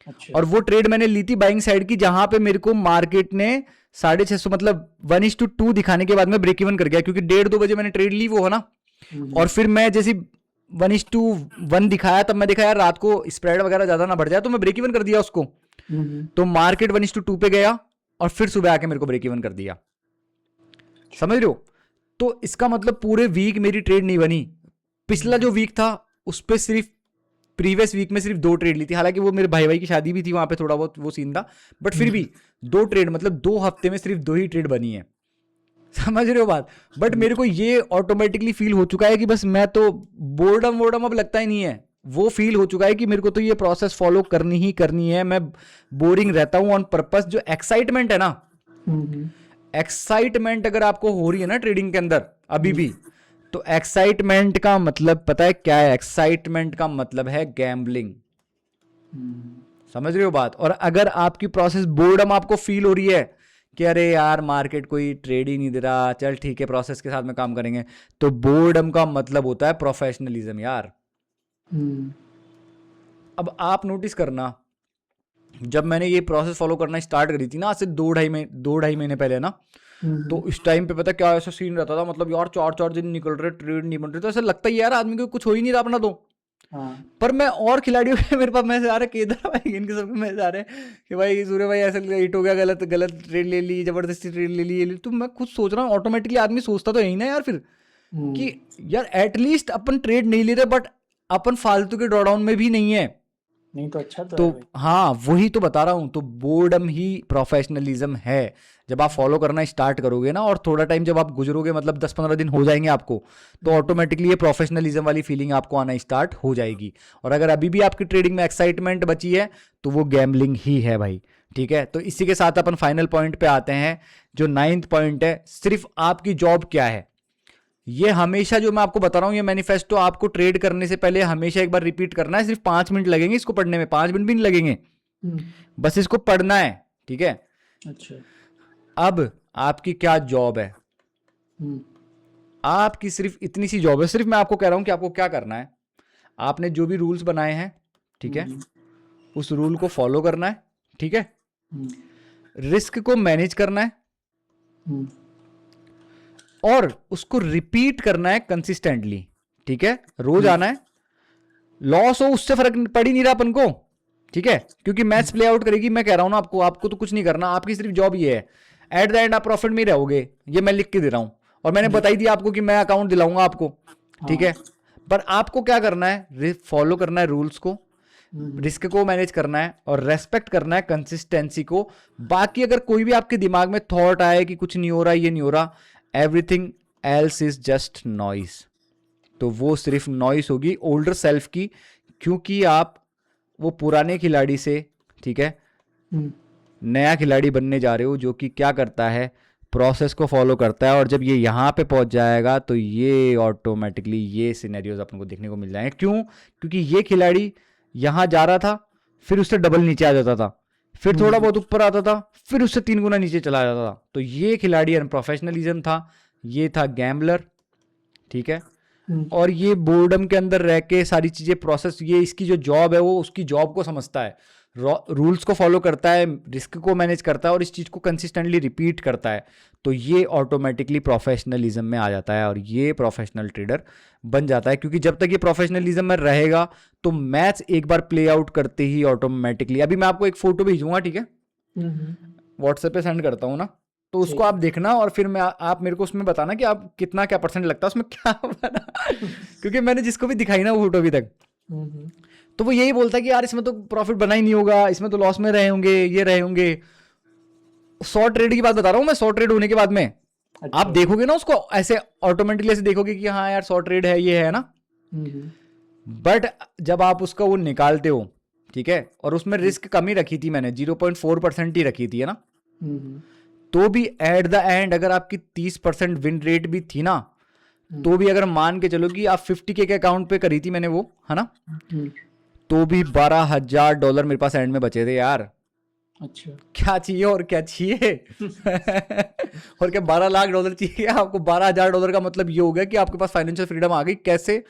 S2: अच्छा
S1: और वो ट्रेड मैंने ली थी बाइंग साइड की, जहां पे मेरे को मार्केट ने 650 मतलब 1:2 दिखाने के बाद में ब्रेक इवन कर गया, क्योंकि 1:30-2 बजे मैंने ट्रेड ली, वो है ना। और फिर मैं जैसे 1:1 दिखाया, तब मैं देखा यार रात को स्प्रेड वगैरह ज्यादा ना बढ़ जाए, तो मैं ब्रेक इवन कर दिया उसको। तो मार्केट 1:2 पे गया और फिर सुबह आके मेरे को ब्रेक इवन कर दिया, समझ रहे हो? तो इसका मतलब पूरे वीक मेरी ट्रेड नहीं बनी। पिछला जो वीक था उस पर सिर्फ प्रीवियस वीक में सिर्फ 2 ट्रेड ली थी, हालांकि वो मेरे भाई की शादी भी थी, वहां पे थोड़ा बहुत वो सीन था, बट फिर भी 2 ट्रेड, मतलब 2 हफ्ते में सिर्फ 2 ही ट्रेड बनी है। समझ रहे हो बात? बट मेरे को ये ऑटोमेटिकली फील हो चुका है कि बस मैं तो बोर्डम अब लगता ही नहीं है, वो फील हो चुका है कि मेरे को तो ये प्रोसेस फॉलो करनी ही करनी है। मैं बोरिंग रहता हूँ ऑन पर्पस। जो एक्साइटमेंट है ना, एक्साइटमेंट अगर आपको हो रही है ना ट्रेडिंग के अंदर अभी भी, तो एक्साइटमेंट का मतलब पता है क्या है? एक्साइटमेंट का मतलब है गैम्बलिंग। समझ रहे हो बात? और अगर आपकी प्रोसेस बोर्डम आपको फील हो रही है कि अरे यार मार्केट कोई ट्रेड ही नहीं दे रहा, चल ठीक है प्रोसेस के साथ में काम करेंगे, तो बोर्डम का मतलब होता है प्रोफेशनलिज्म यार। अब आप नोटिस करना, जब मैंने ये प्रोसेस फॉलो करना स्टार्ट करी थी ना, आज से 2-2.5 महीने पहले ना, तो इस टाइम पे पता क्या ऐसा सीन रहता था, मतलब यार 4-4 दिन निकल रहे, ट्रेड नहीं बन रही, तो ऐसा लगता है यार आदमी को कुछ हो ही नहीं रहा अपना तो। पर मैं और खिलाड़ियों के मेरे पास मैसेज आ रहे, केदार भाई इनके सबके मैसेज आ रहे कि भाई सूर्य भाई ऐसा हिट हो गया, गलत ट्रेड ले ली, जबरदस्ती ट्रेड ले ली। तो मैं खुद सोच रहा हूँ, ऑटोमेटिकली आदमी सोचता तो यही ना यार फिर, कि यार एटलीस्ट अपन ट्रेड नहीं ले रहे, बट अपन फालतू के ड्रॉडाउन में भी नहीं है,
S2: नहीं तो अच्छा तो
S1: तो
S2: है भाई।
S1: हाँ वही तो बता रहा हूँ। तो बोर्डम ही प्रोफेशनलिज्म है। जब आप फॉलो करना स्टार्ट करोगे ना, और थोड़ा टाइम जब आप गुजरोगे, मतलब 10-15 दिन हो जाएंगे आपको, तो ऑटोमेटिकली ये प्रोफेशनलिज्म वाली फीलिंग आपको आना स्टार्ट हो जाएगी। और अगर अभी भी आपकी ट्रेडिंग में एक्साइटमेंट बची है, तो वो गैम्बलिंग ही है भाई। ठीक है, तो इसी के साथ अपन फाइनल पॉइंट पे आते हैं। जो 9th पॉइंट है, सिर्फ आपकी जॉब क्या है। ये हमेशा जो मैं आपको बता रहा हूं, ये मैनिफेस्टो आपको ट्रेड करने से पहले हमेशा एक बार रिपीट करना है। सिर्फ 5 मिनट लगेंगे इसको पढ़ने में, 5 मिनट भी नहीं लगेंगे, बस इसको पढ़ना है। ठीक है,
S2: अच्छा।
S1: अब आपकी क्या जॉब है? आपकी सिर्फ इतनी सी जॉब है, सिर्फ मैं आपको कह रहा हूं कि आपको क्या करना है। आपने जो भी रूल्स बनाए हैं, ठीक है, उस रूल को फॉलो करना है। ठीक है, रिस्क को मैनेज करना है, और उसको रिपीट करना है कंसिस्टेंटली। ठीक है, रोज आना है। लॉस हो उससे फर्क पड़ ही नहीं रहा अपन को। ठीक है, क्योंकि मैच प्ले आउट करेगी। मैं कह रहा हूं ना आपको तो कुछ नहीं करना, आपकी सिर्फ जॉब ये है। एट द एंड आप प्रॉफिट में रहोगे, ये मैं लिख के दे रहा हूं, और मैंने बताई दिया आपको कि मैं अकाउंट दिलाऊंगा आपको। ठीक है, पर आपको क्या करना है? फॉलो करना है रूल्स को, रिस्क को मैनेज करना है, और रेस्पेक्ट करना है कंसिस्टेंसी को। बाकी अगर कोई भी आपके दिमाग में थॉट आए कि कुछ नहीं हो रहा, ये नहीं हो रहा, everything else is just noise, तो वो सिर्फ नॉइस होगी ओल्डर सेल्फ की, क्योंकि आप वो पुराने खिलाड़ी से, ठीक है, नया खिलाड़ी बनने जा रहे हो, जो कि क्या करता है, प्रोसेस को फॉलो करता है। और जब ये यहाँ पे पहुंच जाएगा, तो ये ऑटोमेटिकली ये सिनेरियोज अपन को देखने को मिल जाएंगे। क्यों? क्योंकि ये खिलाड़ी यहाँ जा रहा था, फिर उससे डबल नीचे आ जाता था, फिर थोड़ा बहुत ऊपर आता था, फिर उससे 3 गुना नीचे चला जाता था। तो ये खिलाड़ी अनप्रोफेशनलिज्म था, ये था गैम्बलर। ठीक है, और ये बोर्डम के अंदर रह के सारी चीजें प्रोसेस, ये इसकी जो जॉब है वो उसकी जॉब को समझता है, रूल्स को फॉलो करता है, रिस्क को मैनेज करता है, और इस चीज को कंसिस्टेंटली रिपीट करता है। तो ये ऑटोमेटिकली प्रोफेशनलिज्म में आ जाता है, और ये प्रोफेशनल ट्रेडर बन जाता है। क्योंकि जब तक ये प्रोफेशनलिज्म में रहेगा, तो मैच एक बार प्ले आउट करते ही ऑटोमेटिकली, अभी मैं आपको एक फोटो भेजूंगा, ठीक है, व्हाट्सएप पे सेंड करता हूँ ना, तो उसको आप देखना, और फिर मैं आप मेरे को उसमें बताना कि आप कितना क्या परसेंट लगता है उसमें क्या बना। क्योंकि मैंने जिसको भी दिखाई ना वो फोटो अभी तक, तो वो यही बोलता है कि यार इसमें तो प्रॉफिट बना ही नहीं होगा, इसमें तो लॉस में रहे होंगे, ये रहे होंगे। 100 ट्रेड की बात बता रहा हूँ मैं, 100 ट्रेड होने के बाद में आप देखोगे ना उसको, ऐसे ऑटोमेटिकली ऐसे देखोगे कि हाँ यार 100 ट्रेड है, ये है ना। बट जब आप उसका वो निकालते हो, ठीक है, और उसमें रिस्क कम ही रखी थी मैंने, 0.4% ही रखी थी, है ना, तो भी एट द एंड अगर आपकी 30% विन रेट भी थी ना, तो भी अगर मान के चलो कि आप 50K के अकाउंट पे करी थी मैंने वो, है ना, तो भी $12,000 मेरे पास एंड में बचे थे यार।
S2: अच्छा,
S1: क्या चाहिए और क्या चाहिए। और क्या $12 लाख चाहिए आपको? $12,000 का मतलब ये हो गया कि आपके पास फाइनेंशियल फ्रीडम आ गई। कैसे?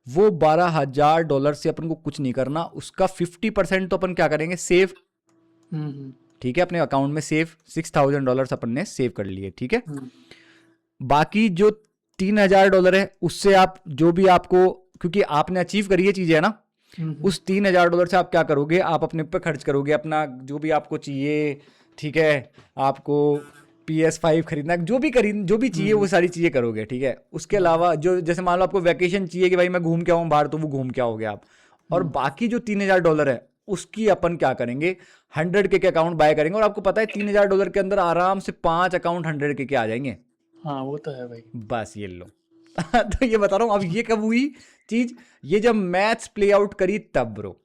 S1: वो $12,000 से अपन को कुछ नहीं करना, उसका 50% तो अपन क्या करेंगे, सेव। ठीक है, अपने अकाउंट में सेव, $6,000 अपन ने सेव कर लिए। ठीक है, बाकी जो $3,000 है, उससे आप जो भी आपको, क्योंकि आपने अचीव करी है चीजें, है ना, उस $3,000 से आप क्या करोगे, आप अपने पे खर्च करोगे, अपना जो भी आपको चाहिए। ठीक है, आपको PS5 खरीदना, जो भी चाहिए वो सारी चीजें करोगे। ठीक है, उसके अलावा जो, जैसे मान लो आपको वैकेशन चाहिए कि भाई मैं घूम के आऊँ बाहर, तो वो घूम के आओगे आप। और बाकी जो $3000 है उसकी अपन क्या करेंगे, 100K के अकाउंट बाय करेंगे। और आपको पता है $3000 के अंदर आराम से 5 अकाउंट 100K के आ जाएंगे।
S2: हाँ वो तो है भाई।
S1: बस ये लो। तो ये बता रहा हूँ, अब ये कब हुई चीज, ये जब मैथ्स प्ले आउट करी तब ब्रो,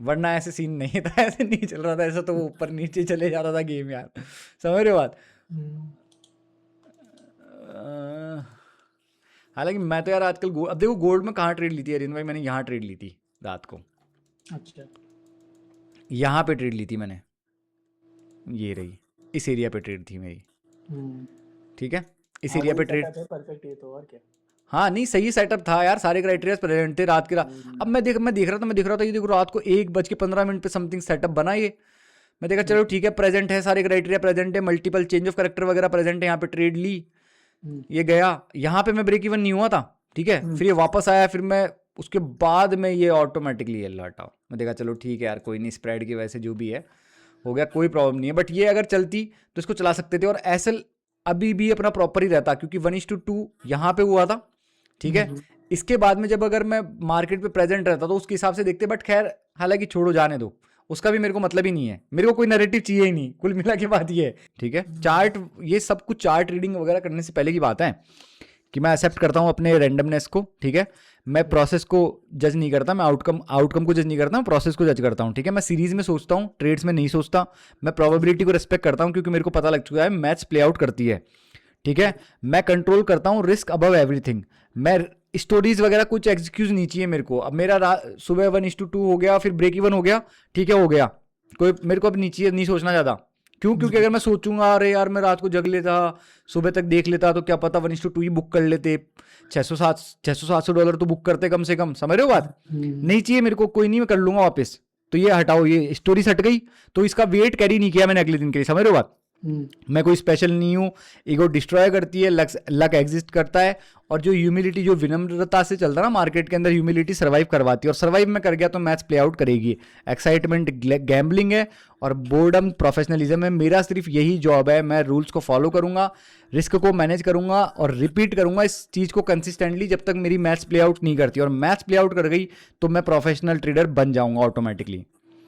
S1: वरना ऐसे सीन नहीं था, ऐसे नहीं चल रहा था, ऐसा तो वो ऊपर नीचे चले जा रहा था गेम यार, समझ रहे हो बात। हालांकि मैं तो यार आजकल अब देखो गोल्ड में कहाँ ट्रेड ली थी अरिंद भाई, मैंने यहाँ ट्रेड ली थी रात को।
S2: अच्छा।
S1: यहाँ पे ट्रेड ली थी मैंने, ये रही, इस एरिया पे ट्रेड थी मेरी, ठीक है, इस एरिया पे ट्रेड।
S2: परफेक्ट है तो और क्या।
S1: हाँ नहीं सही सेटअप था यार, सारे क्राइटेरिया प्रेजेंट थे रात के रात। अब मैं देख रहा था ये देखो रात को 1:15 पे समथिंग सेटअप बना ये। मैं देखा चलो ठीक है प्रेजेंट है, सारे क्राइटेरिया प्रेजेंट है, मल्टीपल चेंज ऑफ करेक्टर वगैरह प्रेजेंट है, यहाँ पे ट्रेड ली, ये गया, यहाँ पे मैं ब्रेक इवन नहीं हुआ था, ठीक है, फिर ये वापस आया, फिर मैं उसके बाद में ये ऑटोमेटिकली एल हटा। मैं देखा चलो ठीक है यार कोई नहीं, स्प्रेड की वजह से जो भी है हो गया, कोई प्रॉब्लम नहीं है। बट ये अगर चलती तो इसको चला सकते थे, और एसएल अभी भी अपना प्रॉपर ही रहता, क्योंकि 1:2 यहाँ पे हुआ था, ठीक है। इसके बाद में जब अगर मैं मार्केट पे प्रेजेंट रहता तो उसके हिसाब से देखते, बट खैर हालांकि छोड़ो जाने दो, उसका भी मेरे को मतलब ही नहीं है, मेरे को कोई नैरेटिव चाहिए ही नहीं, कुल मिला के बात ये है, ठीक है। चार्ट, ये सब कुछ चार्ट रीडिंग वगैरह करने से पहले की बात है कि मैं एक्सेप्ट करता हूँ अपने रैंडमनेस को, ठीक है। मैं प्रोसेस को जज नहीं करता, मैं आउटकम को जज नहीं करता, मैं प्रोसेस को जज करता हूँ, ठीक है। मैं सीरीज में सोचता हूँ, ट्रेड्स में नहीं सोचता। मैं प्रोबेबिलिटी को रिस्पेक्ट करता हूँ, क्योंकि मेरे को पता लग चुका है मैथ्स प्ले आउट करती है, ठीक है। मैं कंट्रोल करता हूँ रिस्क अबव एवरीथिंग। मैं स्टोरीज वगैरह कुछ एक्सक्यूज नहीं चाहिए मेरे को। अब मेरा सुबह 1:2 हो गया, फिर ब्रेक इवन हो गया, ठीक है, हो गया, कोई मेरे को अब नहीं सोचना ज़्यादा। क्यों? क्योंकि अगर मैं सोचूंगा अरे यार मैं रात को जग लेता, सुबह तक देख लेता, तो क्या पता 1:2 ही बुक कर लेते, $600-700 तो बुक करते कम से कम, समझ रहे हो बात। नहीं चाहिए मेरे को, कोई नहीं, मैं कर लूंगा वापस। तो ये हटाओ, ये स्टोरी हट गई, तो इसका वेट कैरी नहीं किया मैंने अगले दिन के लिए, समझ रहे हो बात। मैं कोई स्पेशल नहीं हूँ, ईगो डिस्ट्रॉय करती है, लक एग्जिस्ट करता है, और जो ह्यूमिलिटी, जो विनम्रता से चलता है ना मार्केट के अंदर, ह्यूमिलिटी सर्वाइव करवाती है, और सर्वाइव में कर गया तो मैच प्ले आउट करेगी। एक्साइटमेंट गैम्बलिंग है, और बोर्डम प्रोफेशनलिज्म है। मेरा सिर्फ यही जॉब है, मैं रूल्स को फॉलो करूंगा, रिस्क को मैनेज करूंगा, और रिपीट करूंगा इस चीज़ को कंसिस्टेंटली जब तक मेरी मैच प्ले आउट नहीं करती। और मैच प्ले आउट कर गई तो मैं प्रोफेशनल ट्रेडर बन जाऊंगा ऑटोमेटिकली।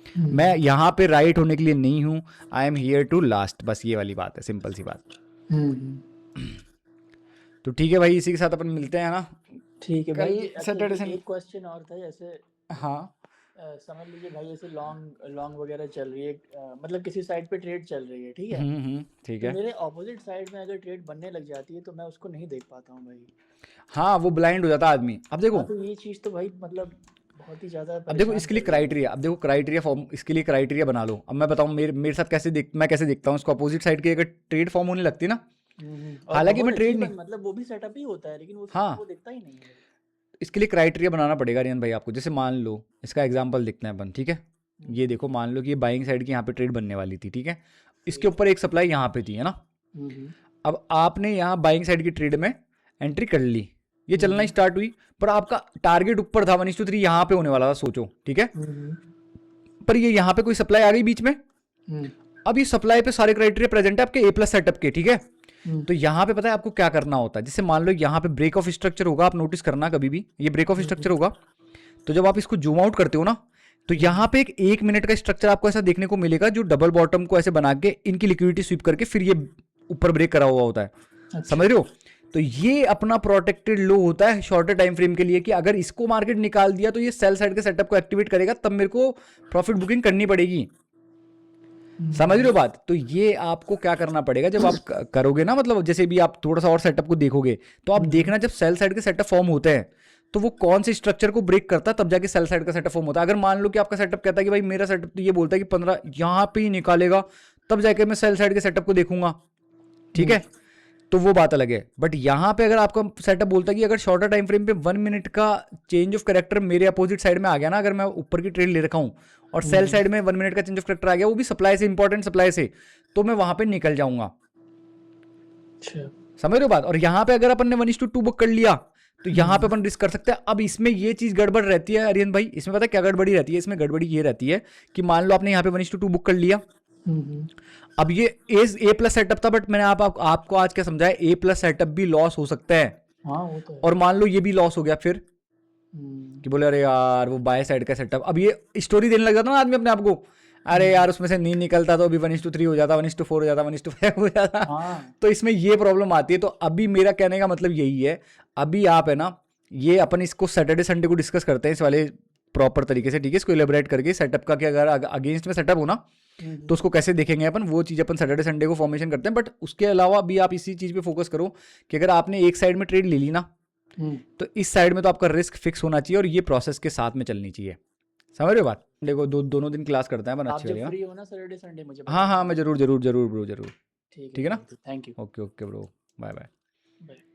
S1: मैं यहाँ पे राइट होने के लिए नहीं हूँ, I am here to last, बस ये वाली बात है, सिंपल सी बात। तो ठीक है भाई, इसी के साथ अपन मिलते हैं ना।
S2: ठीक है भाई।
S1: सैटरडे
S2: अच्छा, एक क्वेश्चन और था, जैसे
S1: हाँ
S2: समझ लीजिए भाई, ऐसे लॉन्ग वगैरह चल रही है, मतलब किसी साइड पे ट्रेड चल रही है, ठीक है,
S1: ठीक
S2: तो
S1: है।
S2: मेरे ऑपोजिट साइड में अगर ट्रेड बनने लग जाती है तो मैं उसको नहीं देख पाता हूँ भाई।
S1: हाँ वो ब्लाइंड हो जाता है आदमी। अब देखो,
S2: तो ये चीज़ तो भाई मतलब बहुत ही ज़्यादा
S1: अब देखो इसके लिए क्राइटेरिया, अब देखो क्राइटेरिया फॉर्म, इसके लिए क्राइटेरिया बना लो। अब मैं बताऊँ मेरे साथ मैं कैसे देखता हूँ इसको, अपोजिट साइड की अगर ट्रेड फॉर्म होने लगती है ना, हालांकि मैं ट्रेड नहीं,
S2: मतलब वो भी सेटअप ही होता है, लेकिन वो
S1: हाँ
S2: वो दिखता ही नहीं है।
S1: इसके लिए क्राइटेरिया बनाना पड़ेगा रियन भाई आपको। जैसे मान लो इसका एग्जांपल देखते हैं अपन, ठीक है। ये देखो, मान लो कि ये बाइंग साइड की यहाँ पे ट्रेड बनने वाली थी, ठीक है, इसके ऊपर एक सप्लाई यहाँ पे थी, है ना। अब आपने यहाँ बाइंग साइड की ट्रेड में एंट्री कर ली, ये चलना स्टार्ट हुई, पर आपका टारगेट ऊपर था 1:3 यहाँ पे होने वाला था, सोचो, ठीक है। पर ये यहाँ पे कोई सप्लाई आ गई बीच में। अब ये सप्लाई पे सारे क्राइटेरिया प्रेजेंट है आपके A+ सेटअप के, ठीक है। तो यहाँ पे पता है आपको क्या करना होता है। जैसे मान लो यहाँ पे ब्रेक ऑफ स्ट्रक्चर होगा, आप नोटिस करना कभी भी, ये ब्रेक ऑफ स्ट्रक्चर होगा, तो जब आप इसको जूम आउट करते हो ना, तो यहाँ पे एक मिनट का स्ट्रक्चर आपको ऐसा देखने को मिलेगा, जो डबल बॉटम को ऐसे बना के इनकी लिक्विडिटी स्वीप करके फिर ये ऊपर ब्रेक करा हुआ होता है। अच्छा। समझ रहे हो। तो ये अपना प्रोटेक्टेड लो होता है शॉर्टर टाइम फ्रेम के लिए, कि अगर इसको मार्केट निकाल दिया तो ये सेल साइड के सेटअप को एक्टिवेट करेगा, तब मेरे को प्रॉफिट बुकिंग करनी पड़ेगी। समझ रहे हो बात। तो ये आपको क्या करना पड़ेगा जब आप करोगे ना, मतलब जैसे भी आप थोड़ा सा और सेटअप को देखोगे, तो आप देखना जब सेल साइड के सेटअप फॉर्म होते हैं तो वो कौन से स्ट्रक्चर को ब्रेक करता है, तब जाके सेल साइड का सेटअप फॉर्म होता है। अगर मान लो कि आपका सेटअप कहता है कि भाई मेरा सेटअप तो ये बोलता है कि 15 यहाँ पे ही निकालेगा, तब जाके मैं सेल साइड के सेटअप को देखूंगा, ठीक है, तो वो बात अलग है। बट यहाँ पे अगर आपका सेटअप बोलता है कि अगर शॉर्टर टाइम फ्रेम पे 1 मिनट का चेंज ऑफ कैरेक्टर मेरे अपोजिट साइड में आ गया ना, अगर मैं ऊपर की ट्रेड ले रखा हूँ और सेल साइड में 1 मिनट का चेंज ऑफ कैरेक्टर आ गया, वो भी सप्लाई से, इंपॉर्टेंट सप्लाई से, तो मैं वहां पे निकल जाऊंगा। समझ रहे हो बात। और यहाँ पे अगर अपन ने 1:2 बुक कर लिया तो यहाँ पे अपन रिस्क कर सकते हैं। अब इसमें ये चीज गड़बड़ रहती है अरियन भाई, इसमें पता है क्या गड़बड़ी रहती है, इसमें गड़बड़ी ये रहती है कि मान लो आपने यहाँ पे 1:2 बुक कर लिया, अब ये A+ सेटअप था, बट मैंने आपको आज क्या समझाया, A+ सेटअप भी लॉस हो सकता है।
S2: हाँ, वो तो है।
S1: और मान लो ये भी लॉस हो गया, फिर कि बोले अरे यार वो बाय साइड का सेटअप, अब ये स्टोरी देने लग जाता ना आदमी अपने आप को, अरे यार उसमें से नहीं निकलता तो अभी 1:3 हो जाता, 1:4 हो जाता, 1:5 हो जाता।
S2: हाँ
S1: तो इसमें ये प्रॉब्लम आती है। तो अभी मेरा कहने का मतलब यही है, अभी आप है ना, ये अपन इसको सैटरडे संडे को डिस्कस करते हैं इस वाले प्रॉपर तरीके से, ठीक है, इसको इलेबरेट करके सेटअप का, कि अगर अगेंस्ट में सेटअप हो ना तो उसको कैसे देखेंगे अपन, वो चीज़ अपन सैटरडे संडे को फॉर्मेशन करते हैं। बट उसके अलावा भी आप इसी चीज़ पे फोकस करो कि अगर आपने एक साइड में ट्रेड ले ली ना, तो इस साइड में तो आपका रिस्क फिक्स होना चाहिए और ये प्रोसेस के साथ में चलनी चाहिए। समझ रहे हो बात? देखो दोनों दिन क्लास करते हैं अपन
S2: आप
S1: अच्छी
S2: जब
S1: वाली। हाँ
S2: फ्री हो ना सैटरडे संडे मुझे
S1: हाँ
S2: बता
S1: हाँ, मैं जरूर जरूर जरूर ब्रो, जरूर।
S2: ठीक
S1: ठीक है ना?
S2: Thank you
S1: okay okay bro, bye bye.
S2: Bye.